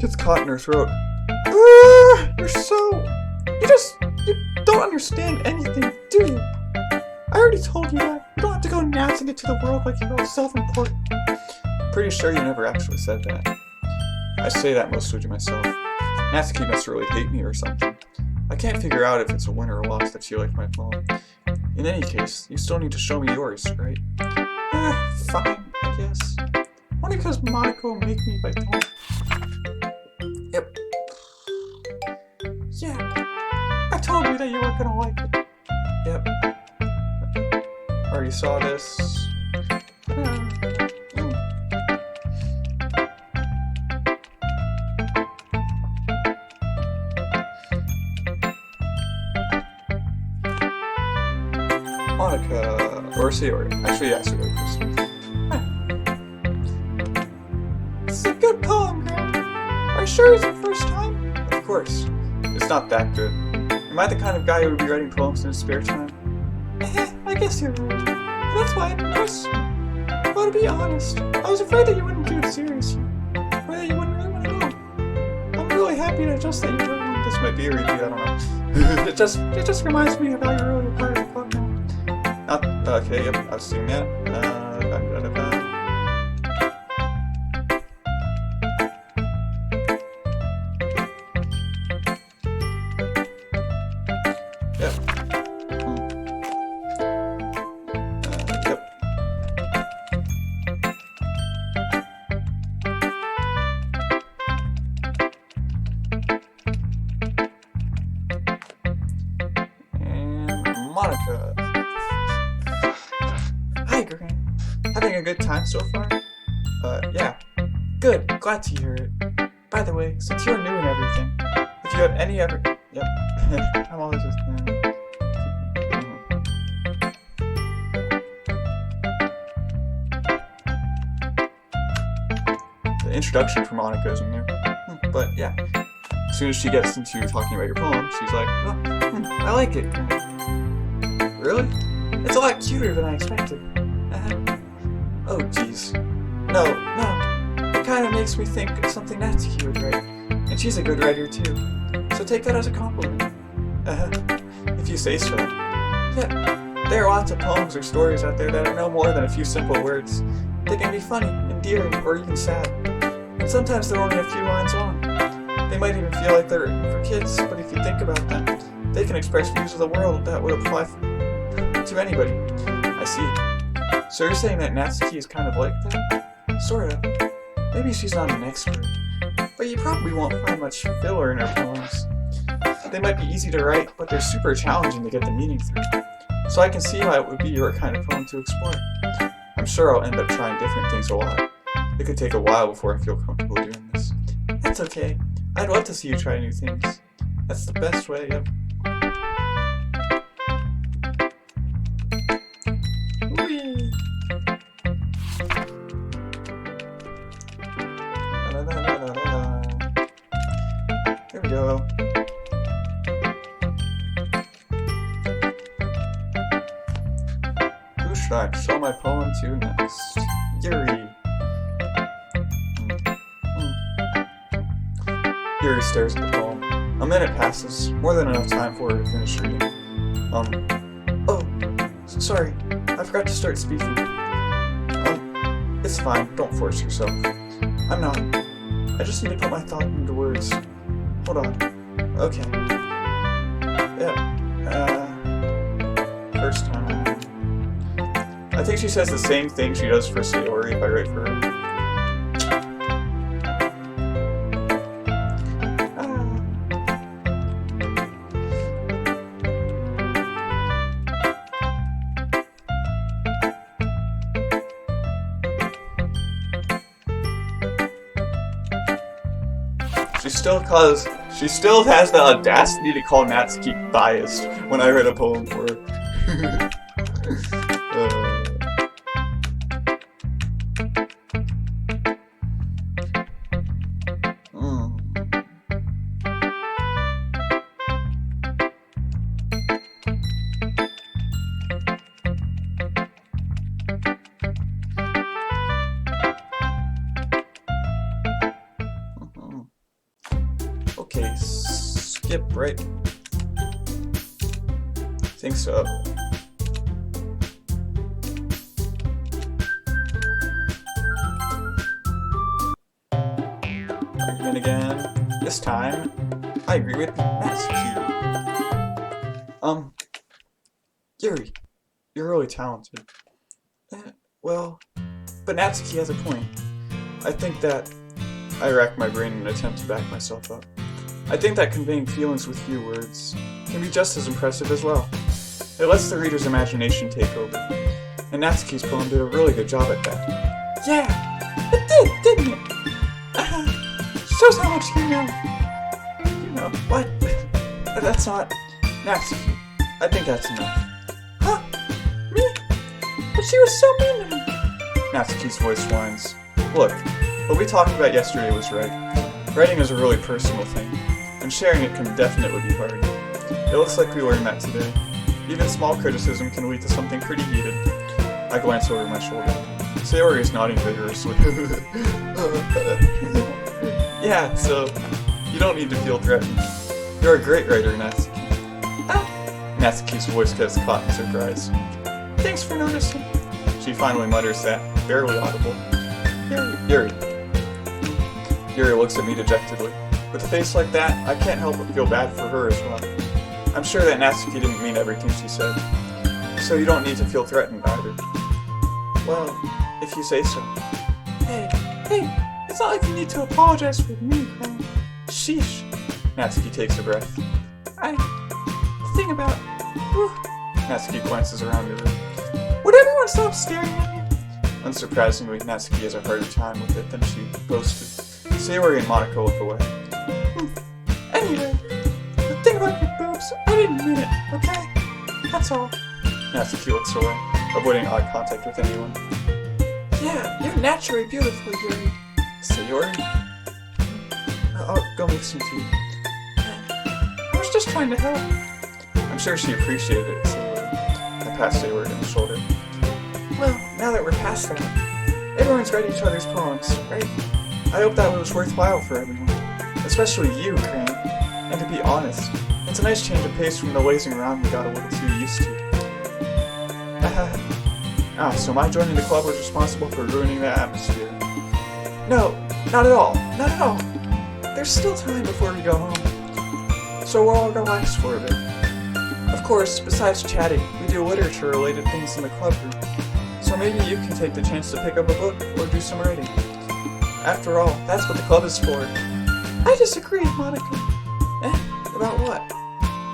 gets caught in her throat. You don't understand anything, do you? I already told you that. You don't have to go announcing it to the world like you're all self-important. Pretty sure you never actually said that. I say that mostly to myself. Natsuki must really hate me or something. I can't figure out if it's a win or a loss that she liked my poem. In any case, you still need to show me yours, right? Fine, I guess. Only because Monika will make me if I don't. Yep. Yeah. I told you that you weren't gonna like it. Yep. Already saw this. Monika, or or Sayori. Actually, yeah, Sayori first. This is a good poem, Grant. Are you sure it's your first time? Of course. It's not that good. Am I the kind of guy who would be writing poems in his spare time? I guess you're right. That's why I'm impressed. Well, to be honest, I was afraid that you wouldn't do it seriously. Or that you wouldn't really want to know. I'm really happy to just that you wrote one. This might be a repeat, I don't know. it just reminds me of how you're really a part of the club now. Okay, yep, I've seen that. Yep. Yep. Monica. Hi, Grant. Having a good time so far? Yeah. Good. Glad to hear it. By the way, since you're new and everything, if you have any ever... Yep. I'm always just... The introduction for Monica isn't there. But yeah. As soon as she gets into talking about your poem, she's like, oh, I like it. Really? It's a lot cuter than I expected. Oh, jeez. No. It kind of makes me think of something Natsuki would write. And she's a good writer, too. So take that as a compliment. If you say so. Yeah, there are lots of poems or stories out there that are no more than a few simple words. They can be funny, endearing, or even sad. And sometimes they're only a few lines long. They might even feel like they're written for kids, but if you think about them, they can express views of the world that would apply to anybody. I see. So you're saying that Natsuki is kind of like that? Sort of. Maybe she's not an expert, but you probably won't find much filler in her poems. They might be easy to write, but they're super challenging to get the meaning through. So I can see why it would be your kind of poem to explore. I'm sure I'll end up trying different things a lot. It could take a while before I feel comfortable doing this. That's okay. I'd love to see you try new things. That's the best way, yep. Whee! Here we go. Who should I show my poem to next? Yuri. Yuri stares at the poem. A minute passes, more than enough time for her to finish reading. Oh, sorry, I forgot to start speaking. It's fine, don't force yourself. I'm not. I just need to put my thought into words. Hold on. Okay. Yeah, first time. I think she says the same thing she does for Sayori if I write for her. She still has the audacity to call Natsuki biased when I write a poem for her. Okay, skip right. Think so. Argument again. This time, I agree with Natsuki. Yuri, you're really talented. Well, but Natsuki has a point. I think that I rack my brain in an attempt to back myself up. I think that conveying feelings with few words can be just as impressive as well. It lets the reader's imagination take over. And Natsuki's poem did a really good job at that. Yeah, it did, didn't it? Shows how much you know. You know, what? That's not... Natsuki, I think that's enough. Huh? Me? But she was so mean to me. Natsuki's voice whines. Look, what we talked about yesterday was right. Writing is a really personal thing, and sharing it can definitely be hard. It looks like we learned that today. Even small criticism can lead to something pretty heated. I glance over my shoulder. Sayori is nodding vigorously. Yeah, so you don't need to feel threatened. You're a great writer, Natsuki. Natsuki's voice gets caught in surprise. Thanks for noticing. She finally mutters that, barely audible. Yuri. Yuri looks at me dejectedly. With a face like that, I can't help but feel bad for her as well. I'm sure that Natsuki didn't mean everything she said. So you don't need to feel threatened either. Well, if you say so. Hey, it's not like you need to apologize for me, man. Sheesh. Natsuki takes a breath. The thing about... Whew. Natsuki glances around the room. Would everyone stop staring at me? Unsurprisingly, Natsuki has a harder time with it than she boasted. Sayori and Monaco look away. Anyway, the thing about your boobs, I didn't mean it, okay? That's all. Natsuki looks away, avoiding eye contact with anyone. Yeah, you're naturally beautiful, Yuri. Sayori? I'll go make some tea. I was just trying to help. I'm sure she appreciated it, Sayori. I passed Sayori on the shoulder. Well, now that we're past that, everyone's read each other's poems, right? I hope that was worthwhile for everyone. Especially you, Crane. And to be honest, it's a nice change of pace from the lazing around we got a little too used to. So my joining the club was responsible for ruining that atmosphere. No, not at all. Not at all. There's still time before we go home. So we'll all relax for a bit. Of course, besides chatting, we do literature-related things in the club room. So maybe you can take the chance to pick up a book or do some writing. After all, that's what the club is for. I disagree, Monica. About what?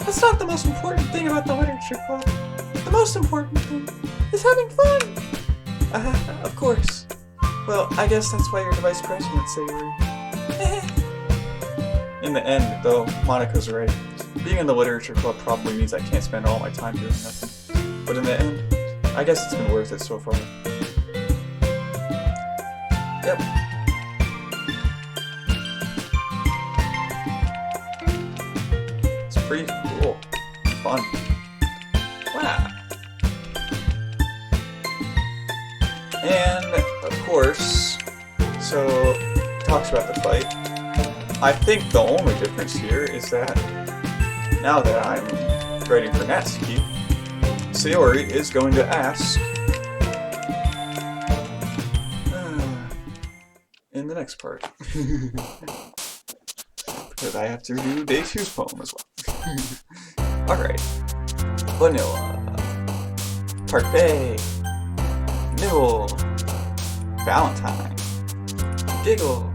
That's not the most important thing about the literature club. The most important thing is having fun! Of course. Well, I guess that's why you're the vice president, Sayori. In the end, though, Monica's right. Being in the literature club probably means I can't spend all my time doing nothing. But in the end, I guess it's been worth it so far. Yep. It's pretty cool. Fun. Wow. And, of course, so, talks about the fight. I think the only difference here is that now that I'm writing for Natsuki, Sayori is going to ask in the next part. Because I have to do Day 2's poem as well. Alright. Vanilla. Parfait. Nibble. Valentine. Giggle.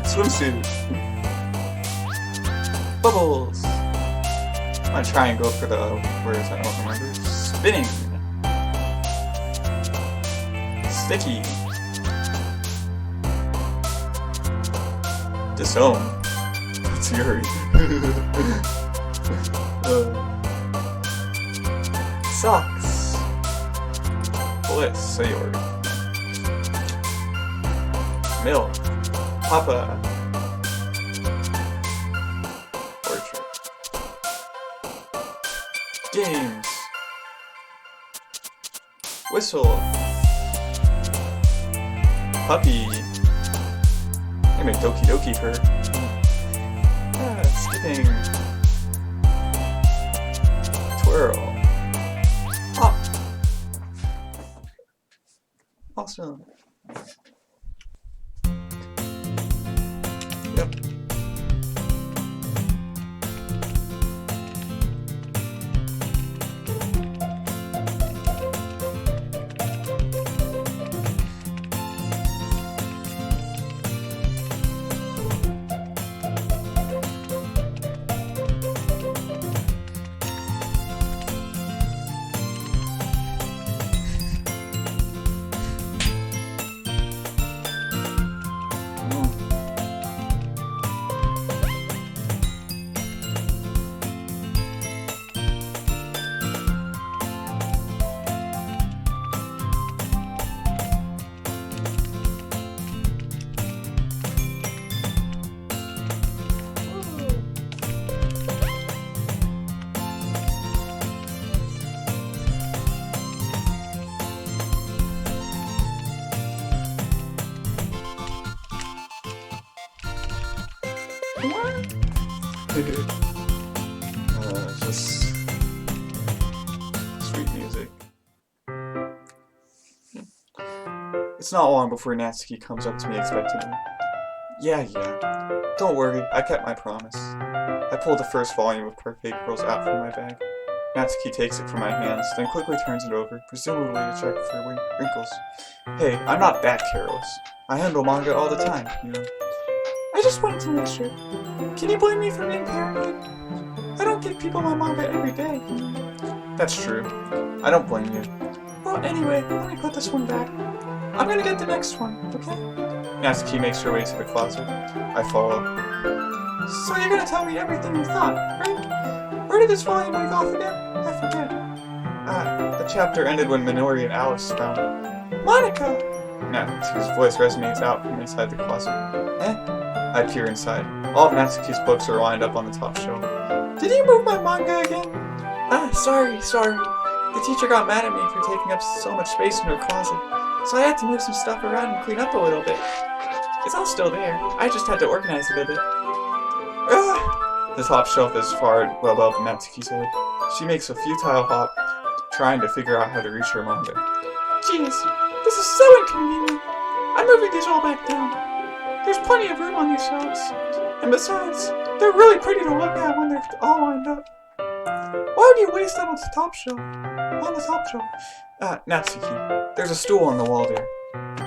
Swimsuit. Bubbles. I'm gonna try and go for the words I don't remember. Spinning. Sticky. Disown. It's Yuri. Socks. Bliss. Sayori. Milk. Papa. Orchard. Games. Whistle. Puppy. I made Doki her. Skipping. Twirl. Hop. Awesome. Yep. Just sweet music. It's not long before Natsuki comes up to me expectantly. Yeah. Don't worry, I kept my promise. I pulled the first volume of Perfect Girls out from my bag. Natsuki takes it from my hands, then quickly turns it over, presumably to check for wrinkles. Hey, I'm not that careless. I handle manga all the time, you know. I just wanted to make sure. Can you blame me for being paranoid? I don't give people my manga every day. That's true. I don't blame you. Well, anyway, let me put this one back. I'm gonna get the next one, okay? Natsuki makes her way to the closet. I follow. So you're gonna tell me everything you thought, right? Where did this volume leave off again? I forget. The chapter ended when Minori and Alice found Monica! Natsuki's voice resonates out from inside the closet. I peer inside. All of Natsuki's books are lined up on the top shelf. Did you move my manga again? Sorry. The teacher got mad at me for taking up so much space in her closet, so I had to move some stuff around and clean up a little bit. It's all still there. I just had to organize it a bit. The top shelf is far above Natsuki's head. She makes a futile hop, trying to figure out how to reach her manga. Jeez, this is so inconvenient. I'm moving these all back down. There's plenty of room on these shelves. And besides, they're really pretty to look at when they're all lined up. Why would you waste them on the top shelf? Natsuki, there's a stool on the wall there.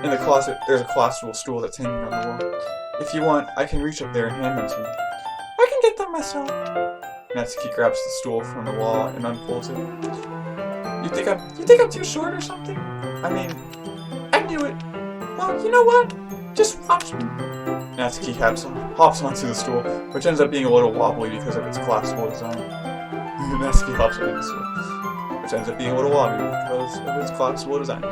In the closet, there's a collapsible stool that's hanging on the wall. If you want, I can reach up there and hand them to you. I can get them myself. Natsuki grabs the stool from the wall and unfolds it. You think I'm too short or something? I mean, I knew it. Well, you know what? Just watch me. Natsuki hops onto the stool, which ends up being a little wobbly because of its collapsible design. Natsuki hops onto the stool, which ends up being a little wobbly because of its collapsible design.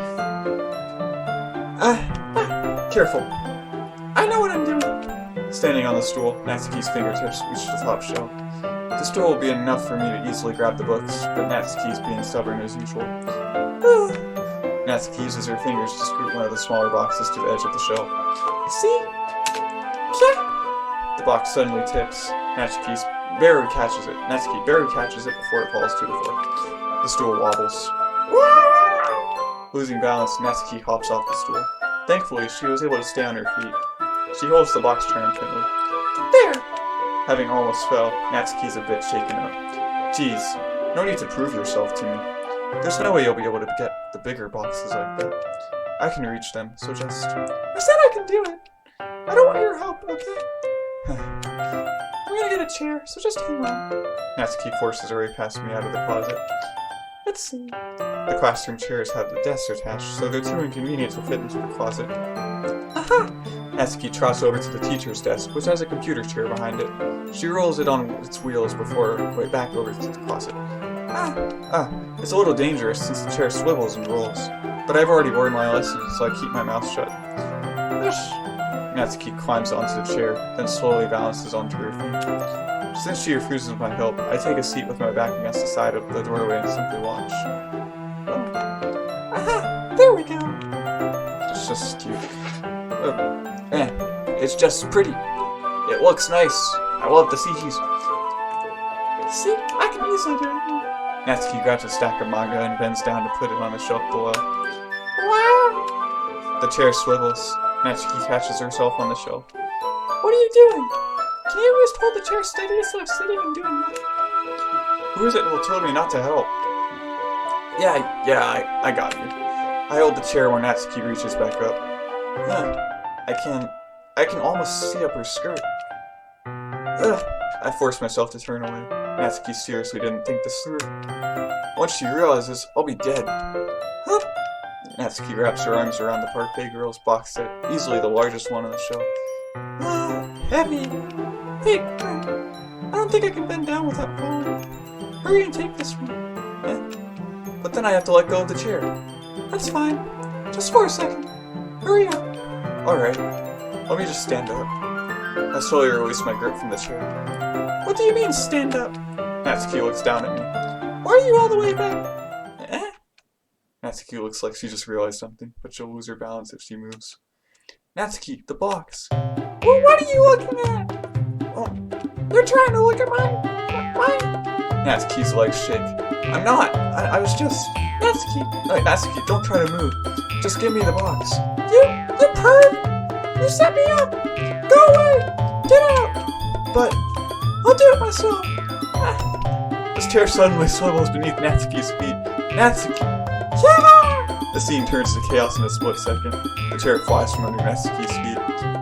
Careful. I know what I'm doing. Standing on the stool, Natsuki's fingertips reach the top shelf. The stool will be enough for me to easily grab the books, but Natsuki's being stubborn as usual. Natsuki uses her fingers to scoot one of the smaller boxes to the edge of the shelf. See? Yeah. The box suddenly tips. Natsuki barely catches it before it falls to the floor. The stool wobbles. Losing balance, Natsuki hops off the stool. Thankfully, she was able to stay on her feet. She holds the box triumphantly. There! Having almost fell, Natsuki's a bit shaken up. Geez, no need to prove yourself to me. There's no way you'll be able to get the bigger boxes like that. I can reach them, so just... I said I can do it! I don't want your help, okay? I'm gonna get a chair, so just hang on. Natsuki forces her way past me out of the closet. Let's see. The classroom chairs have the desks attached, so they're too inconvenient to fit into the closet. Aha! Natsuki trots over to the teacher's desk, which has a computer chair behind it. She rolls it on its wheels before going back over to the closet. It's a little dangerous since the chair swivels and rolls. But I've already learned my lesson, so I keep my mouth shut. Natsuki climbs onto the chair, then slowly balances onto her feet. Since she refuses my help, I take a seat with my back against the side of the doorway and simply watch. Aha! There we go! It's just cute. It's just pretty. It looks nice. I love the CGs. See? I can easily do it. Natsuki grabs a stack of manga and bends down to put it on the shelf below. Wow! The chair swivels. Natsuki catches herself on the shelf. What are you doing? Can you just hold the chair steady instead of sitting and doing nothing? Who is it who told me not to help? Yeah, I got you. I hold the chair when Natsuki reaches back up. I can almost see up her skirt. I force myself to turn away. Natsuki seriously didn't think this through. Once she realizes, I'll be dead. Huh? Natsuki wraps her arms around the Parfait Girls box set, easily the largest one on the shelf. Heavy. Hey, I don't think I can bend down without falling. Hurry and take this one. But then I have to let go of the chair. That's fine. Just for a second. Hurry up. Alright. Let me just stand up. I slowly release my grip from the chair. What do you mean, stand up? Natsuki looks down at me. Why are you all the way back? Natsuki looks like she just realized something, but she'll lose her balance if she moves. Natsuki, the box. Well, what are you looking at? You're trying to look at mine. Natsuki's legs shake. I'm not. I was just... Natsuki. Alright, Natsuki, don't try to move. Just give me the box. You perv! You set me up! Go away! Get out! But I'll do it myself. This chair suddenly swivels beneath Natsuki's feet. Natsuki! Yeah! The scene turns to chaos in a split second. The chair flies from under Natsuki's feet.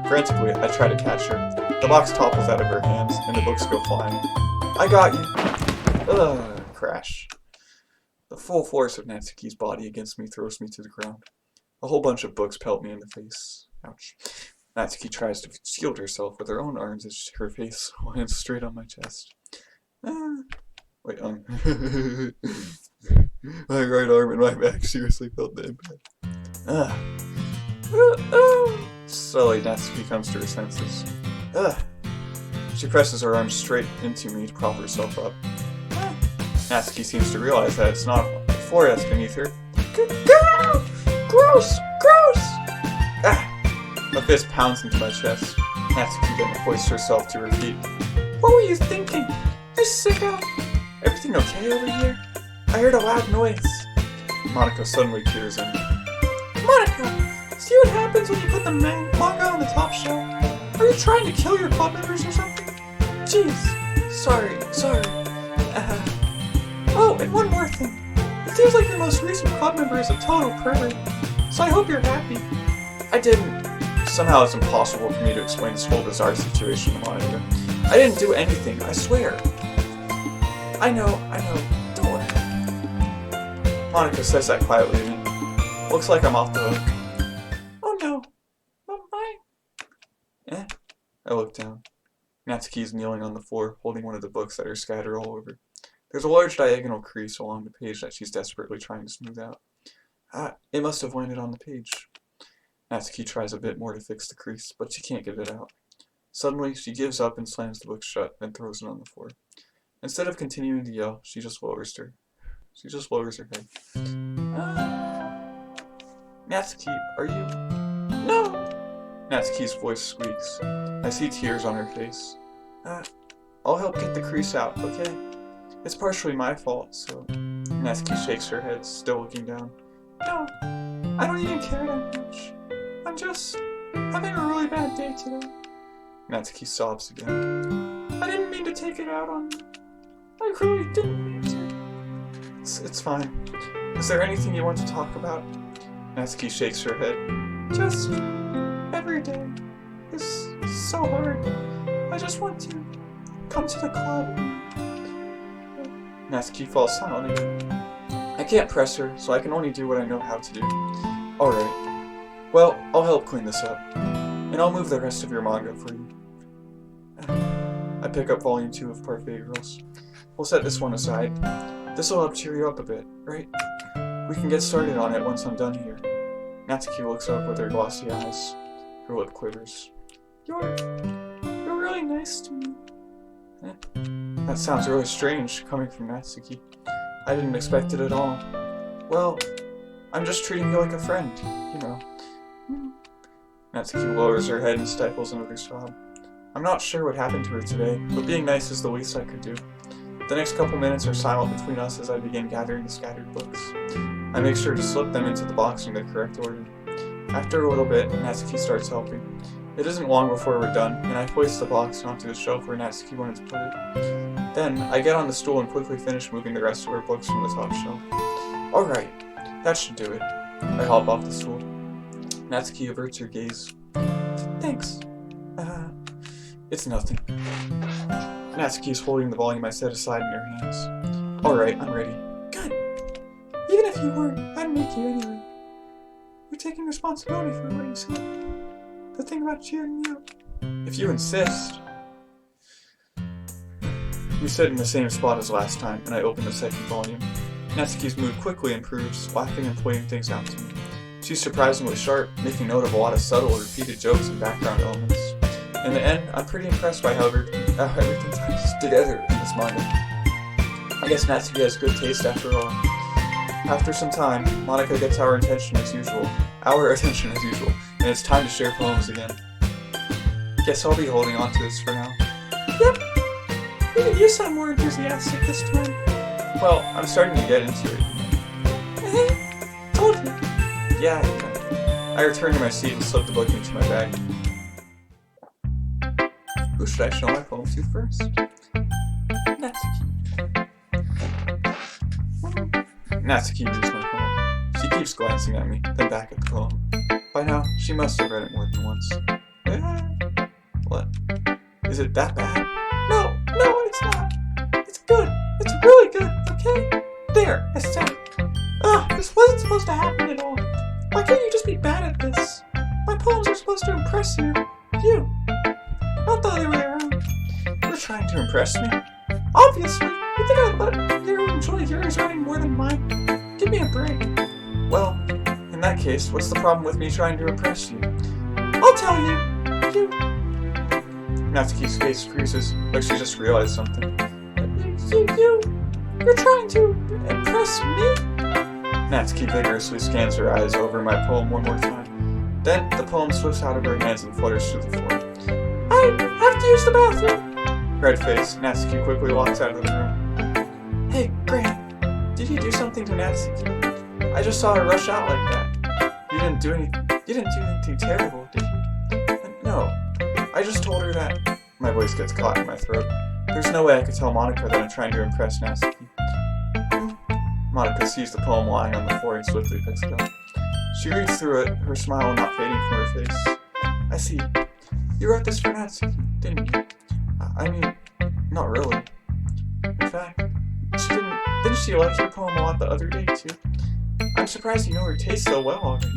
Frantically, I try to catch her. The box topples out of her hands, and the books go flying. I got you! Ugh, crash. The full force of Natsuki's body against me throws me to the ground. A whole bunch of books pelt me in the face. Ouch. Natsuki tries to shield herself with her own arms as her face lands straight on my chest. Wait, my right arm and my back seriously felt the impact. Slowly, Natsuki comes to her senses. She presses her arm straight into me to prop herself up. Natsuki seems to realize that it's not the floor that's beneath her. Gross! Gross! My fist pounds into my chest. Natsuki then hoists herself to her feet. What were you thinking? You sicko! Everything okay over here? I heard a loud noise. Monica suddenly peers in. Monica! See what happens when you put the manga on the top shelf? Are you trying to kill your club members or something? Jeez. Sorry. Oh, and one more thing. It seems like your most recent club member is a total pervert. So I hope you're happy. I didn't. Somehow it's impossible for me to explain this whole bizarre situation to Monica. I didn't do anything, I swear. I know. Don't worry. Monica says that quietly to me. Looks like I'm off the hook. Oh no. Bye. I look down. Natsuki's kneeling on the floor, holding one of the books that are scattered all over. There's a large diagonal crease along the page that she's desperately trying to smooth out. It must have landed on the page. Natsuki tries a bit more to fix the crease, but she can't get it out. Suddenly, she gives up and slams the book shut, then throws it on the floor. Instead of continuing to yell, she just lowers her head. Natsuki, are you... No! Natsuki's voice squeaks. I see tears on her face. I'll help get the crease out, okay? It's partially my fault, so... Natsuki shakes her head, still looking down. No, I don't even care that much. I'm just having a really bad day today. Natsuki sobs again. I didn't mean to take it out on you. I really didn't mean to. It's fine. Is there anything you want to talk about? Natsuki shakes her head. Just every day is so hard. I just want to come to the club. Natsuki falls silent again. I can't press her, so I can only do what I know how to do. Alright. Well, I'll help clean this up. And I'll move the rest of your manga for you. I pick up volume 2 of Parfait Girls. We'll set this one aside. This'll help cheer you up a bit, right? We can get started on it once I'm done here. Natsuki looks up with her glossy eyes. Her lip quivers. You're really nice to me. That sounds really strange, coming from Natsuki. I didn't expect it at all. Well, I'm just treating you like a friend, you know. Natsuki lowers her head and stifles another sob. I'm not sure what happened to her today, but being nice is the least I could do. The next couple minutes are silent between us as I begin gathering the scattered books. I make sure to slip them into the box in the correct order. After a little bit, Natsuki starts helping. It isn't long before we're done, and I hoist the box onto the shelf where Natsuki wanted to put it. Then, I get on the stool and quickly finish moving the rest of her books from the top shelf. Alright, that should do it. I hop off the stool. Natsuki averts her gaze. Thanks. It's nothing. Natsuki's holding the volume I set aside in her hands. Alright, I'm ready. Good. Even if you weren't, I'd make you anyway. You're taking responsibility for what you said. The thing about cheering me up. If you insist. We sit in the same spot as last time, and I open the second volume. Natsuki's mood quickly improves, laughing and pointing things out to me. She's surprisingly sharp, making note of a lot of subtle, repeated jokes and background elements. In the end, I'm pretty impressed by how everything ties together in this manga. I guess Natsuki has good taste after all. After some time, Monica gets our attention as usual, and it's time to share poems again. Guess I'll be holding on to this for now. Yep, You sound more enthusiastic this time. Well, I'm starting to get into it. Told you. Yeah, I returned to my seat and slipped the book into my bag. Who should I show my poem to first? Natsuki. Natsuki reads my poem. She keeps glancing at me, then back at the poem. By now, she must have read it more than once. What? Is it that bad? No, it's not. It's good. It's really good, okay? There, I said it. This wasn't supposed to happen at all. Why can't you just be bad at this? My poems are supposed to impress you. You. Not the other way around. You're trying to impress me? Obviously. You think I'd let you enjoy yours writing more than mine? Give me a break. Well, in that case, what's the problem with me trying to impress you? I'll tell you. Natsuki's face freezes, like she just realized something. You're trying to impress me? Natsuki vigorously scans her eyes over my poem one more time. Then the poem slips out of her hands and flutters to the floor. I have to use the bathroom. Red-faced, Natsuki quickly walks out of the room. Hey, Gran, did you do something to Natsuki? I just saw her rush out like that. You didn't do anything terrible, did you? No. I just told her that... My voice gets caught in my throat. There's no way I could tell Monika that I'm trying to impress Natsuki. Monika sees the poem lying on the floor and swiftly picks it up. She reads through it, her smile not fading from her face. I see. You wrote this for Natsuki, didn't you? I mean, not really. In fact, didn't she like your poem a lot the other day, too? I'm surprised you know her taste so well already.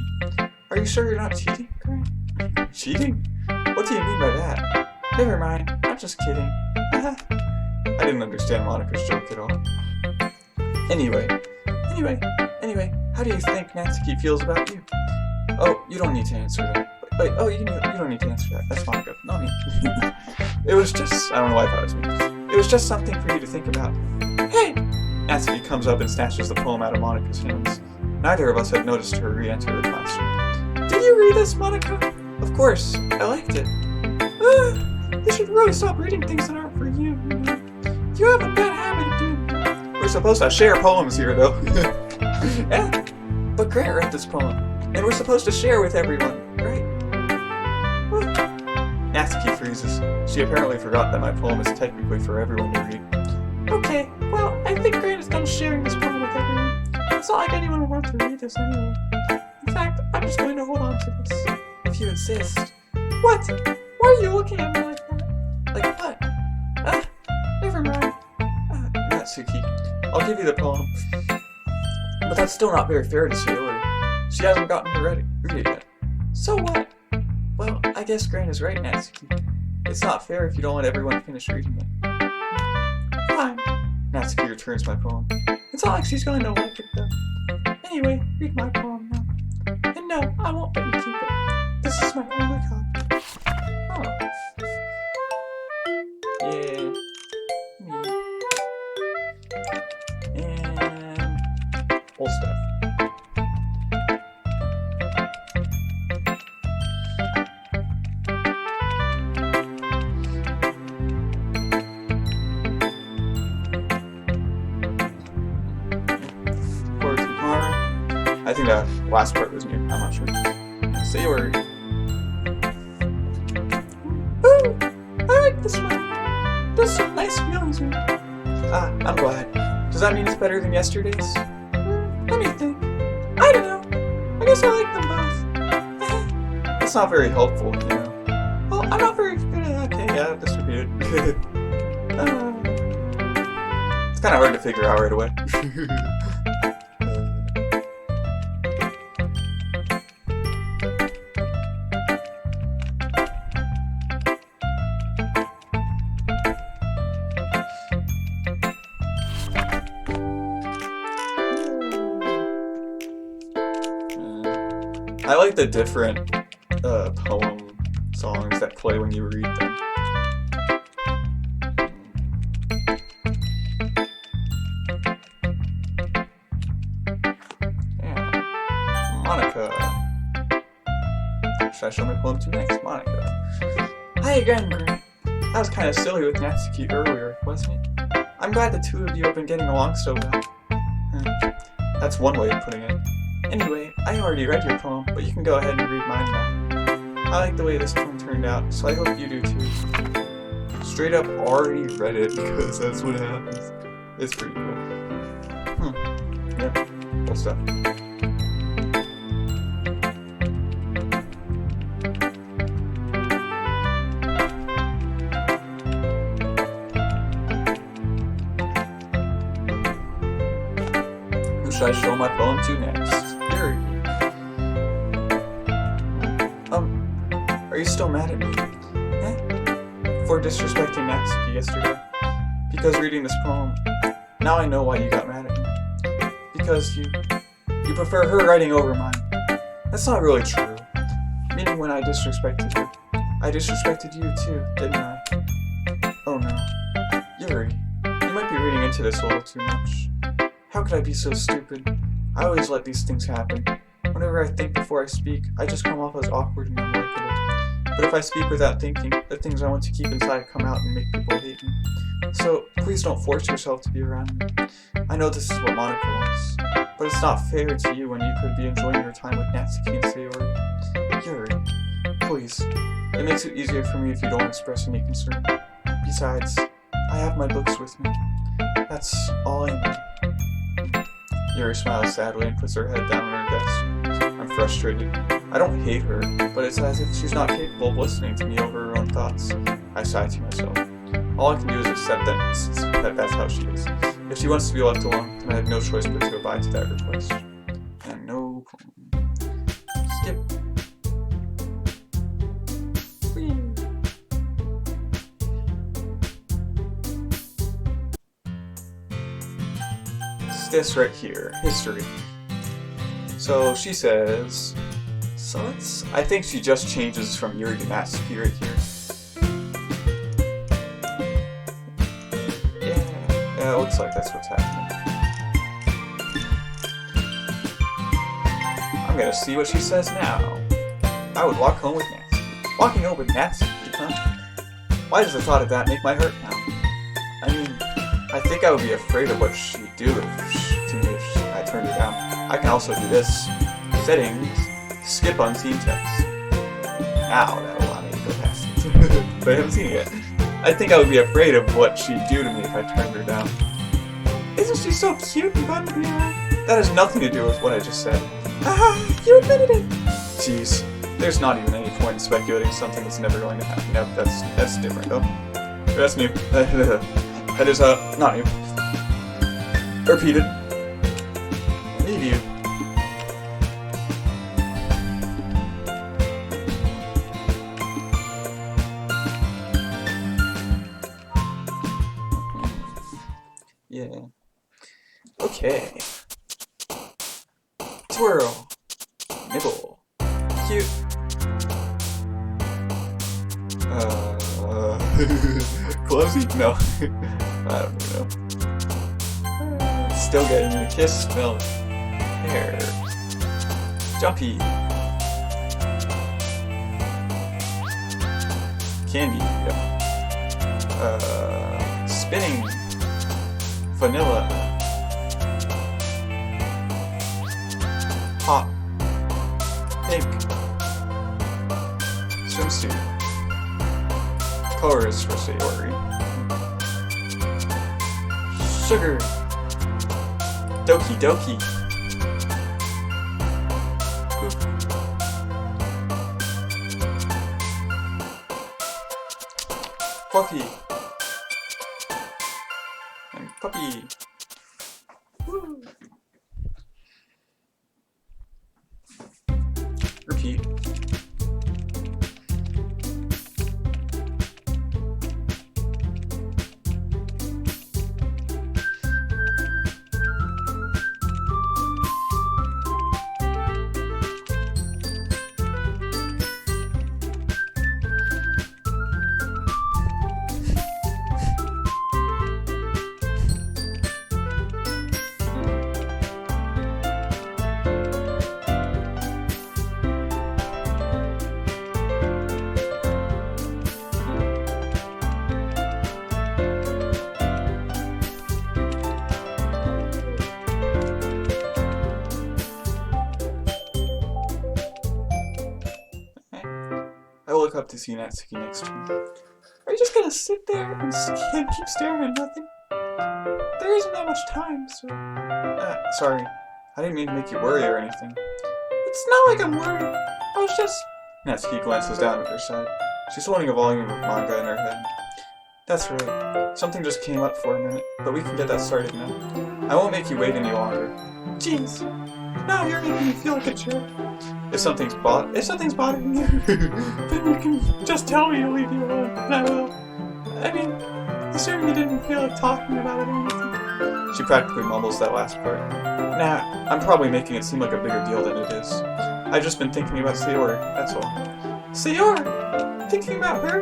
Are you sure you're not cheating, Gran? Cheating? What do you mean by that? Never mind, I'm just kidding. I didn't understand Monika's joke at all. Anyway, how do you think Natsuki feels about you? Oh, you don't need to answer that. Wait, you don't need to answer that. That's Monika, not me. It was just, I don't know why I thought it was me. It was just something for you to think about. Hey! Natsuki comes up and snatches the poem out of Monika's hands. Neither of us had noticed her re-enter the classroom. Did you read this, Monika? Of course, I liked it. You should really stop reading things that aren't for you. You have a bad habit of doing that. We're supposed to share poems here, though. Yeah, but Grant wrote this poem, and we're supposed to share with everyone, right? Natsuki freezes. She apparently forgot that my poem is technically for everyone to read. Okay, well, I think Grant is done sharing this poem with everyone. It's not like anyone would want to read this anyway. In fact, I'm just going to hold on to this, if you insist. What? Why are you looking at me like that? Like what? Never mind. Natsuki, I'll give you the poem. But that's still not very fair to Sayori. She hasn't gotten to read it yet. So what? Well, I guess Gran is right, Natsuki. It's not fair if you don't let everyone finish reading it. Fine. Natsuki returns my poem. It's not like she's going to like it, though. Anyway, read my poem now. And no, I won't let you keep it. This is my only copy. Oh. Yeah. And... full stuff. I think that last part was new. I'm not sure. Sayori. Ooh, I like this one. There's some nice feelings in it. I'm glad. Does that mean it's better than yesterday's? Let me think. I don't know. I guess I like them both. That's not very helpful, you know. Well, I'm not very good at okay, yeah, this would be it. It's kind of hard to figure out right away. I like the different poem songs that play when you read them. Yeah. Monika. Should I show my poem to next? Monika. Hi again, Grant. That was kind of silly with Natsuki earlier, wasn't it? I'm glad the two of you have been getting along so well. That's one way of putting it. Anyway, I already read your poem, but you can go ahead and read mine now. I like the way this poem turned out, so I hope you do too. Straight up already read it because that's what happens. It's pretty cool. Yep, cool stuff. Who should I show my poem to next? Yuri. Are you still mad at me? For disrespecting Natsuki yesterday? Because reading this poem, now I know why you got mad at me. Because you prefer her writing over mine. That's not really true. Meaning when I disrespected you. I disrespected you too, didn't I? Oh no. Yuri, you might be reading into this a little too much. How could I be so stupid? I always let these things happen. Whenever I think before I speak, I just come off as awkward and unlikable. But if I speak without thinking, the things I want to keep inside come out and make people hate me. So, please don't force yourself to be around me. I know this is what Monica wants, but it's not fair to you when you could be enjoying your time with Natsuki and Sayori. Yuri, please. It makes it easier for me if you don't express any concern. Besides, I have my books with me. That's all I need. Yuri smiles sadly and puts her head down on her desk. I'm frustrated. I don't hate her, but it's as if she's not capable of listening to me over her own thoughts. I sigh to myself. All I can do is accept that that's how she is. If she wants to be left alone, then I have no choice but to abide to that request. And no poem. Skip. Whee. It's this right here, history. So she says, I think she just changes from Yuri to Natsuki right here. Yeah, it looks like that's what's happening. I'm gonna see what she says now. I would walk home with Natsuki. Walking home with Natsuki, huh? Why does the thought of that make my heart pound? I mean, I think I would be afraid of what she'd do if I turned her down. I can also do this. Settings. Skip unseen text. Ow, that'll allow me to go past it. But I haven't seen it yet. I think I would be afraid of what she'd do to me if I turned her down. Isn't she so cute and fun to be around? That has nothing to do with what I just said. You admitted it! Jeez, there's not even any point in speculating something that's never going to happen. No, that's different though. That's new. That is, not new. Repeated. Review. Yeah. Okay. Twirl. Nibble. Cute. Clumsy? No. I don't even know. Still getting a kiss. Smell it. Hair. Jumpy. Candy. Yep. Spinning. Vanilla. Hot. Pink. Swimsuit. Colors for Sayori. Sugar. Doki. Poop. Puppy. And puppy. Woo. Repeat. look up to see Natsuki next to me. Are you just gonna sit there and keep staring at nothing? There isn't that much time, so... sorry. I didn't mean to make you worry or anything. It's not like I'm worried. I was just... Natsuki glances down at her side. She's holding a volume of manga in her hand. That's right. Something just came up for a minute, but we can get that started now. I won't make you wait any longer. Jeez. Now you're making me feel like a jerk. If something's bothering you, then you can just tell me to leave you alone, and I will. I mean, you certainly didn't feel like talking about it or anything. She practically mumbles that last part. Nah, I'm probably making it seem like a bigger deal than it is. I've just been thinking about Sayori, that's all. Sayori? Thinking about her?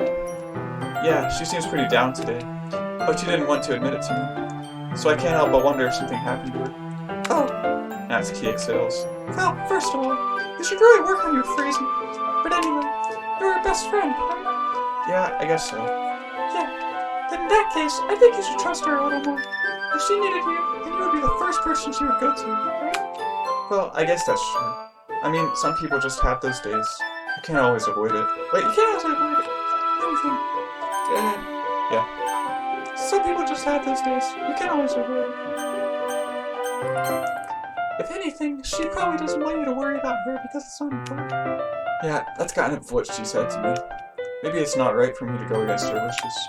Yeah, she seems pretty down today, but she didn't want to admit it to me. So I can't help but wonder if something happened to her. Oh, Natsuki exhales. Well, first of all, you should really work on your phrasing. But anyway, you're her best friend, right? Yeah, I guess so. Yeah, then in that case, I think you should trust her a little more. If she needed you, then you would be the first person she would go to, right? Well, I guess that's true. I mean, some people just have those days. You can't always avoid it. Wait, you can't always avoid it. Anything. Yeah. Some people just have those days. You can't always avoid it. If anything, she probably doesn't want you to worry about her because it's not important. Yeah, that's kind of what she said to me. Maybe it's not right for me to go against her wishes.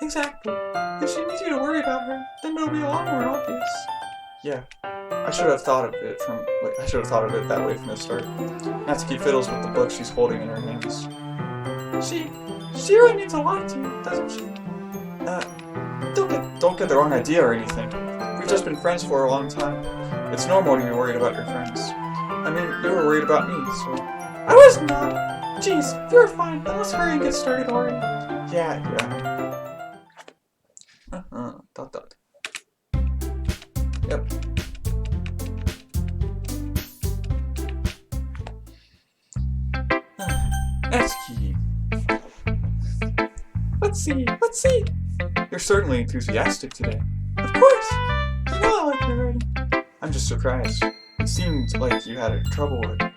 Exactly. If she needs you to worry about her, then it'll be a lot more obvious. Yeah. I should have thought of it that way from the start. Natsuki fiddles with the book she's holding in her hands. She really means a lot to you, doesn't she? Don't get the wrong idea or anything. We've just been friends for a long time. It's normal to be worried about your friends. I mean, you were worried about me, so... I was not! Jeez, you're fine. Let's hurry and get started already. Yeah. Dot. Yep. Natsuki. Let's see. You're certainly enthusiastic today. Of course! You know I like your writing. I'm just surprised. It seemed like you had a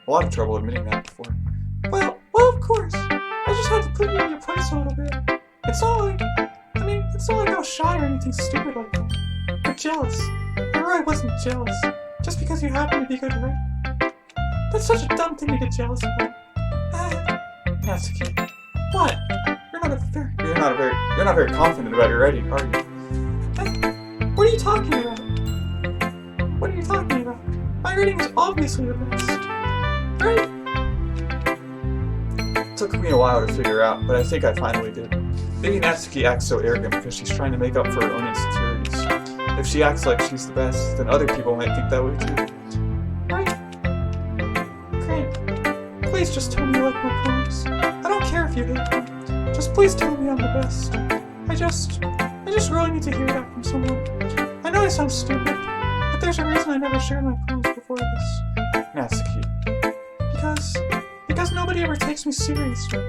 lot of trouble admitting that before. Well, of course. I just had to put you in your place a little bit. It's not like I was shy or anything stupid like that. Or jealous. I really wasn't jealous. Just because you happen to be good at writing. That's such a dumb thing to get jealous about. Natsuki. What? You're not very confident about your writing, are you? What are you talking about? My writing is obviously the best. Right? It took me a while to figure out, but I think I finally did. Maybe Natsuki acts so arrogant because she's trying to make up for her own insecurities. If she acts like she's the best, then other people might think that way too. Right? Great. Please just tell me you like my poems. I don't care if you hate me. Just please tell me I'm the best. I just really need to hear that from someone. I know I sound stupid, but there's a reason I never shared my poems before this. Natsuki. Because nobody ever takes me seriously.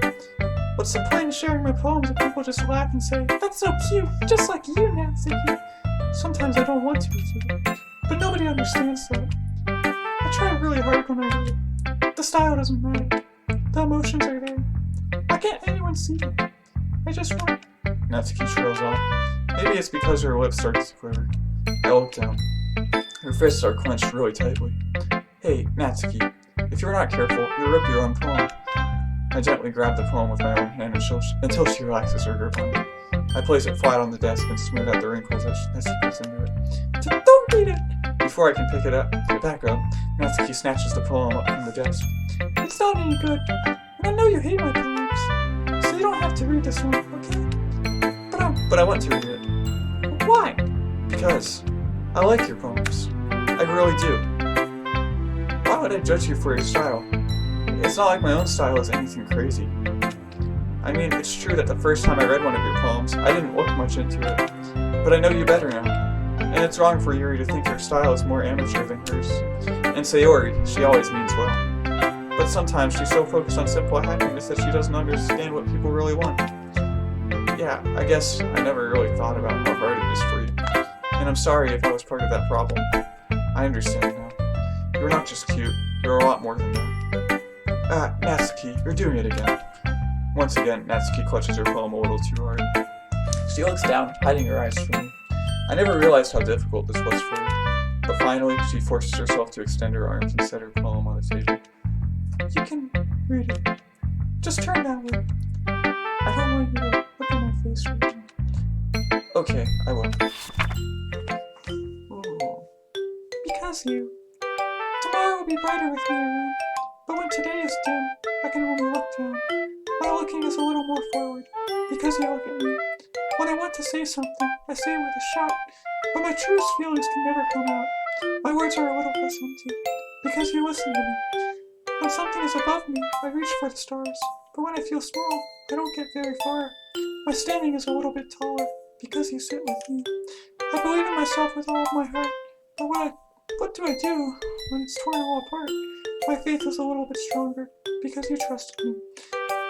What's the point in sharing my poems if people just laugh and say, "That's so cute, just like you, Natsuki"? Sometimes I don't want to be cute, but nobody understands that. I try really hard when I read. The style doesn't matter. The emotions are there. Why can't anyone see them? I just want... Natsuki trails off. Maybe it's because her lips start to quiver. I look down. Her fists are clenched really tightly. Hey, Natsuki, if you're not careful, you'll rip your own poem. I gently grab the poem with my own hand until she relaxes her grip on it. I place it flat on the desk and smooth out the wrinkles as she gets into it. Don't read it! Before I can pick it back up, Natsuki snatches the poem up from the desk. It's not any good, and I know you hate my poems, so you don't have to read this one, okay? But I want to read it. Why? Because I like your poems. I really do. Why would I judge you for your style? It's not like my own style is anything crazy. I mean, it's true that the first time I read one of your poems, I didn't look much into it. But I know you better now. And it's wrong for Yuri to think her style is more amateur than hers. And Sayori, she always means well. But sometimes she's so focused on simple happiness that she doesn't understand what people really want. Yeah, I guess I never really thought about how hard it is for you. And I'm sorry if I was part of that problem. I understand now. You're not just cute, you're a lot more than that. Natsuki, you're doing it again. Once again, Natsuki clutches her poem a little too hard. She looks down, hiding her eyes from me. I never realized how difficult this was for her, but finally she forces herself to extend her arms and set her poem on the table. You can read it. Just turn that way. I don't want you to look at my face right now. Okay, I will. Ooh. Because you. Tomorrow will be brighter with me around, but when today is dim, I can only look down. My looking is a little more forward, because you look at me. When I want to say something, I say it with a shout, but my truest feelings can never come out. My words are a little less empty, because you listen to me. When something is above me, I reach for the stars, but when I feel small, I don't get very far. My standing is a little bit taller, because you sit with me. I believe in myself with all of my heart, but what do I do when it's torn all apart? My faith is a little bit stronger, because you trust me.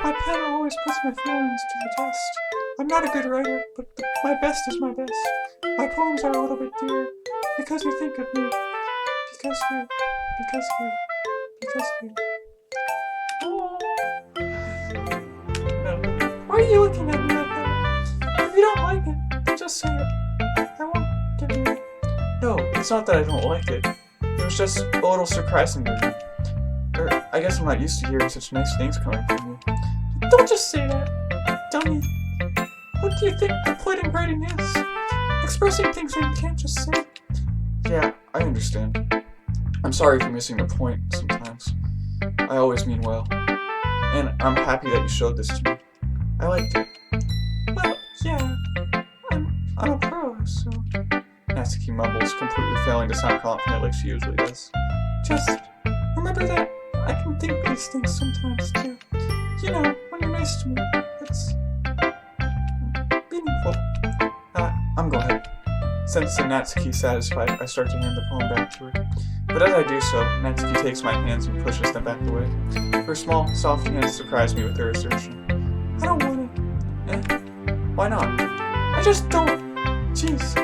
My pen always puts my feelings to the test. I'm not a good writer, but my best is my best. My poems are a little bit dearer, because you think of me. Because you. Because you. Because you. Oh. No. Why are you looking at me like that? If you don't like it, then just say it. I won't get mad. No, it's not that I don't like it. It was just a little surprising to me. Or, I guess I'm not used to hearing such nice things coming from you. Don't just say that, dummy. What do you think the point in writing is? Expressing things that you can't just say. Yeah, I understand. I'm sorry for missing the point sometimes. I always mean well. And I'm happy that you showed this to me. I liked it. Well, yeah. I'm a pro, so... Natsuki mumbles, completely failing to sound confident like she usually does. Just remember that I can think these things sometimes, too. You know, when you're nice to me, it's... meaningful. I'm glad. Sensing Natsuki satisfied, I start to hand the poem back to her. But as I do so, Natsuki takes my hands and pushes them back away. Her small, soft hands surprise me with her assertion. I don't want it. Why not? I just don't. Jeez.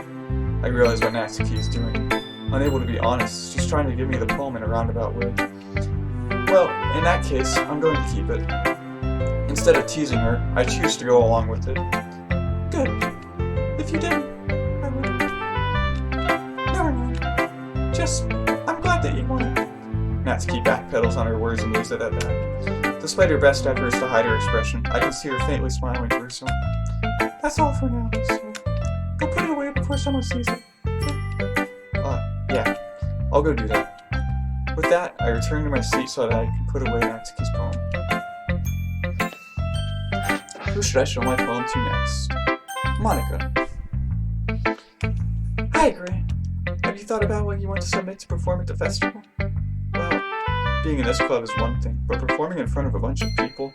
I realize what Natsuki is doing. Unable to be honest, she's trying to give me the poem in a roundabout way. Well, in that case, I'm going to keep it. Instead of teasing her, I choose to go along with it. Good. If you didn't, I would. Never mind. Just, I'm glad that you won it. Natsuki backpedals on her words and leaves it at that. Despite her best efforts to hide her expression, I can see her faintly smiling to herself. That's all for now, so go put it away before someone sees it. Yeah. I'll go do that. With that, I return to my seat so that I can put away Natsuki's poem. Who should I show my poem to next? Monica. Hi, Grant. Have you thought about what you want to submit to perform at the festival? Well, being in this club is one thing, but performing in front of a bunch of people,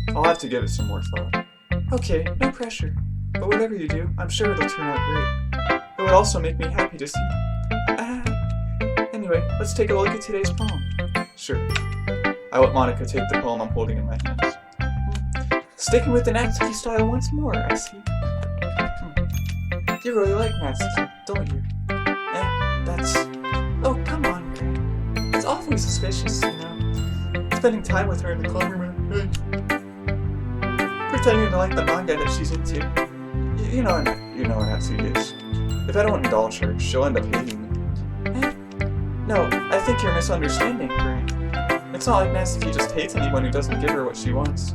I'll have to give it some more thought. Okay, no pressure. But whatever you do, I'm sure it'll turn out great. It would also make me happy to see. Anyway, let's take a look at today's poem. Sure. I let Monica take the poem I'm holding in my hands. Sticking with the Natsuki style once more, I see. You really like Natsuki, don't you? That's... Oh, come on, Grant. It's awfully suspicious, you know. Spending time with her in the club room and... pretending to like the manga that she's into. You know what Natsuki is. If I don't indulge her, she'll end up hating me. No, I think you're misunderstanding, Grant. It's not like Natsuki just hates anyone who doesn't give her what she wants.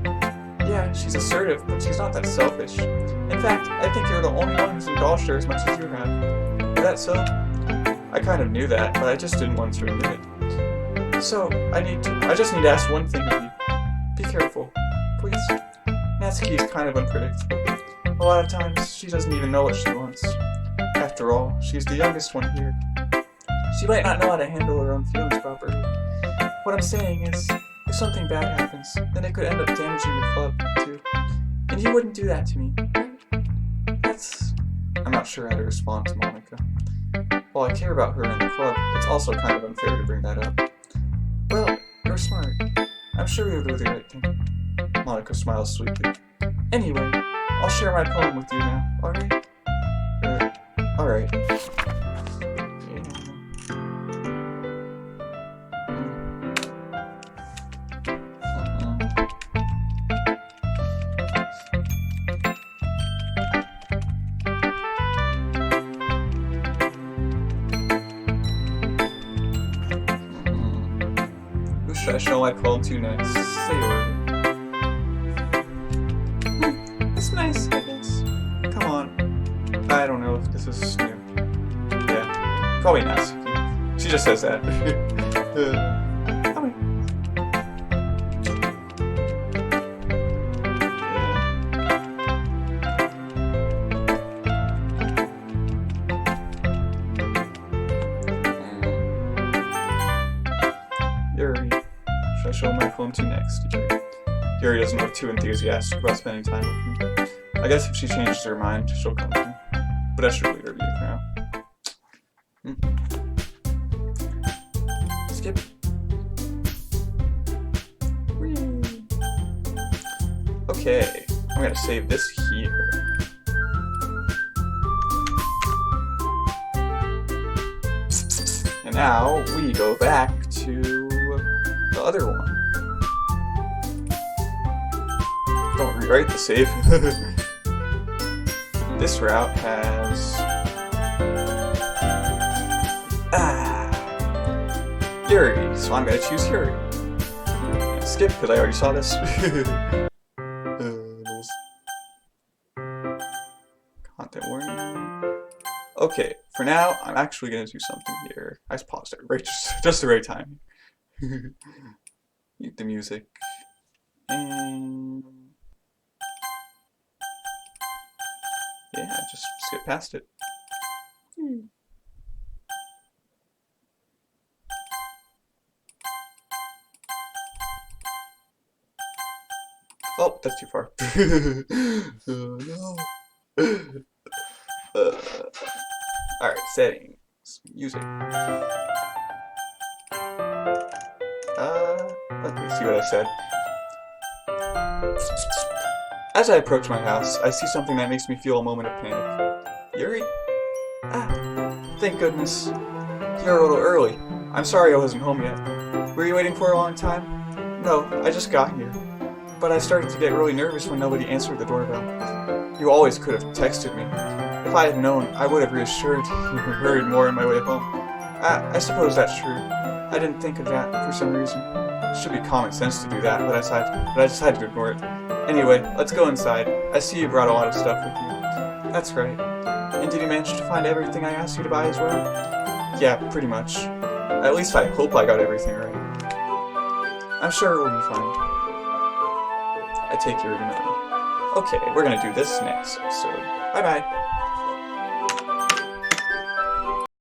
Yeah, she's assertive, but she's not that selfish. In fact, I think you're the only one who's indulged her as much as you have. Is that so? I kind of knew that, but I just didn't want to admit it. So, I just need to ask one thing of you. Be careful, please. Natsuki is kind of unpredictable. A lot of times, she doesn't even know what she wants. After all, she's the youngest one here. She might not know how to handle her own feelings properly. What I'm saying is, if something bad happens, then it could end up damaging the club, too. And you wouldn't do that to me, right? I'm not sure how to respond to Monica. While I care about her in the club, it's also kind of unfair to bring that up. Well, you're smart. I'm sure you'll do the right thing. Monica smiles sweetly. Anyway, I'll share my poem with you now, alright? Alright. should I show my poem to next? Say word. It's nice, I guess. Come on. I don't know if this is new. Yeah, probably Natsuki. She just says that. Come here. Yuri. Should I show my phone to next? Yuri doesn't look too enthusiastic about spending time with me. I guess if she changes her mind, she'll come with me. But I should leave her view for now. Skip. Whee. Okay, I'm gonna save this here. And now we go back to the other one. Don't rewrite the save. This route has Yuri, so I'm gonna choose Yuri. Skip because I already saw this. Content warning. Okay, for now I'm actually gonna do something here. I just paused it right, just the right time. Mute the music and yeah, just skip past it. Oh, that's too far. Oh, no. Alright, settings. Music. Let me see what I said. As I approach my house, I see something that makes me feel a moment of panic. Yuri? Thank goodness. You're a little early. I'm sorry I wasn't home yet. Were you waiting for a long time? No, I just got here. But I started to get really nervous when nobody answered the doorbell. You always could have texted me. If I had known, I would have reassured you and hurried more on my way home. I suppose that's true. I didn't think of that for some reason. It should be common sense to do that, but I decided to ignore it. Anyway, let's go inside. I see you brought a lot of stuff with you. That's right. And did you manage to find everything I asked you to buy as well? Yeah, pretty much. At least I hope I got everything right. I'm sure it will be fine. I take your humility. Okay, we're gonna do this next episode. Bye-bye.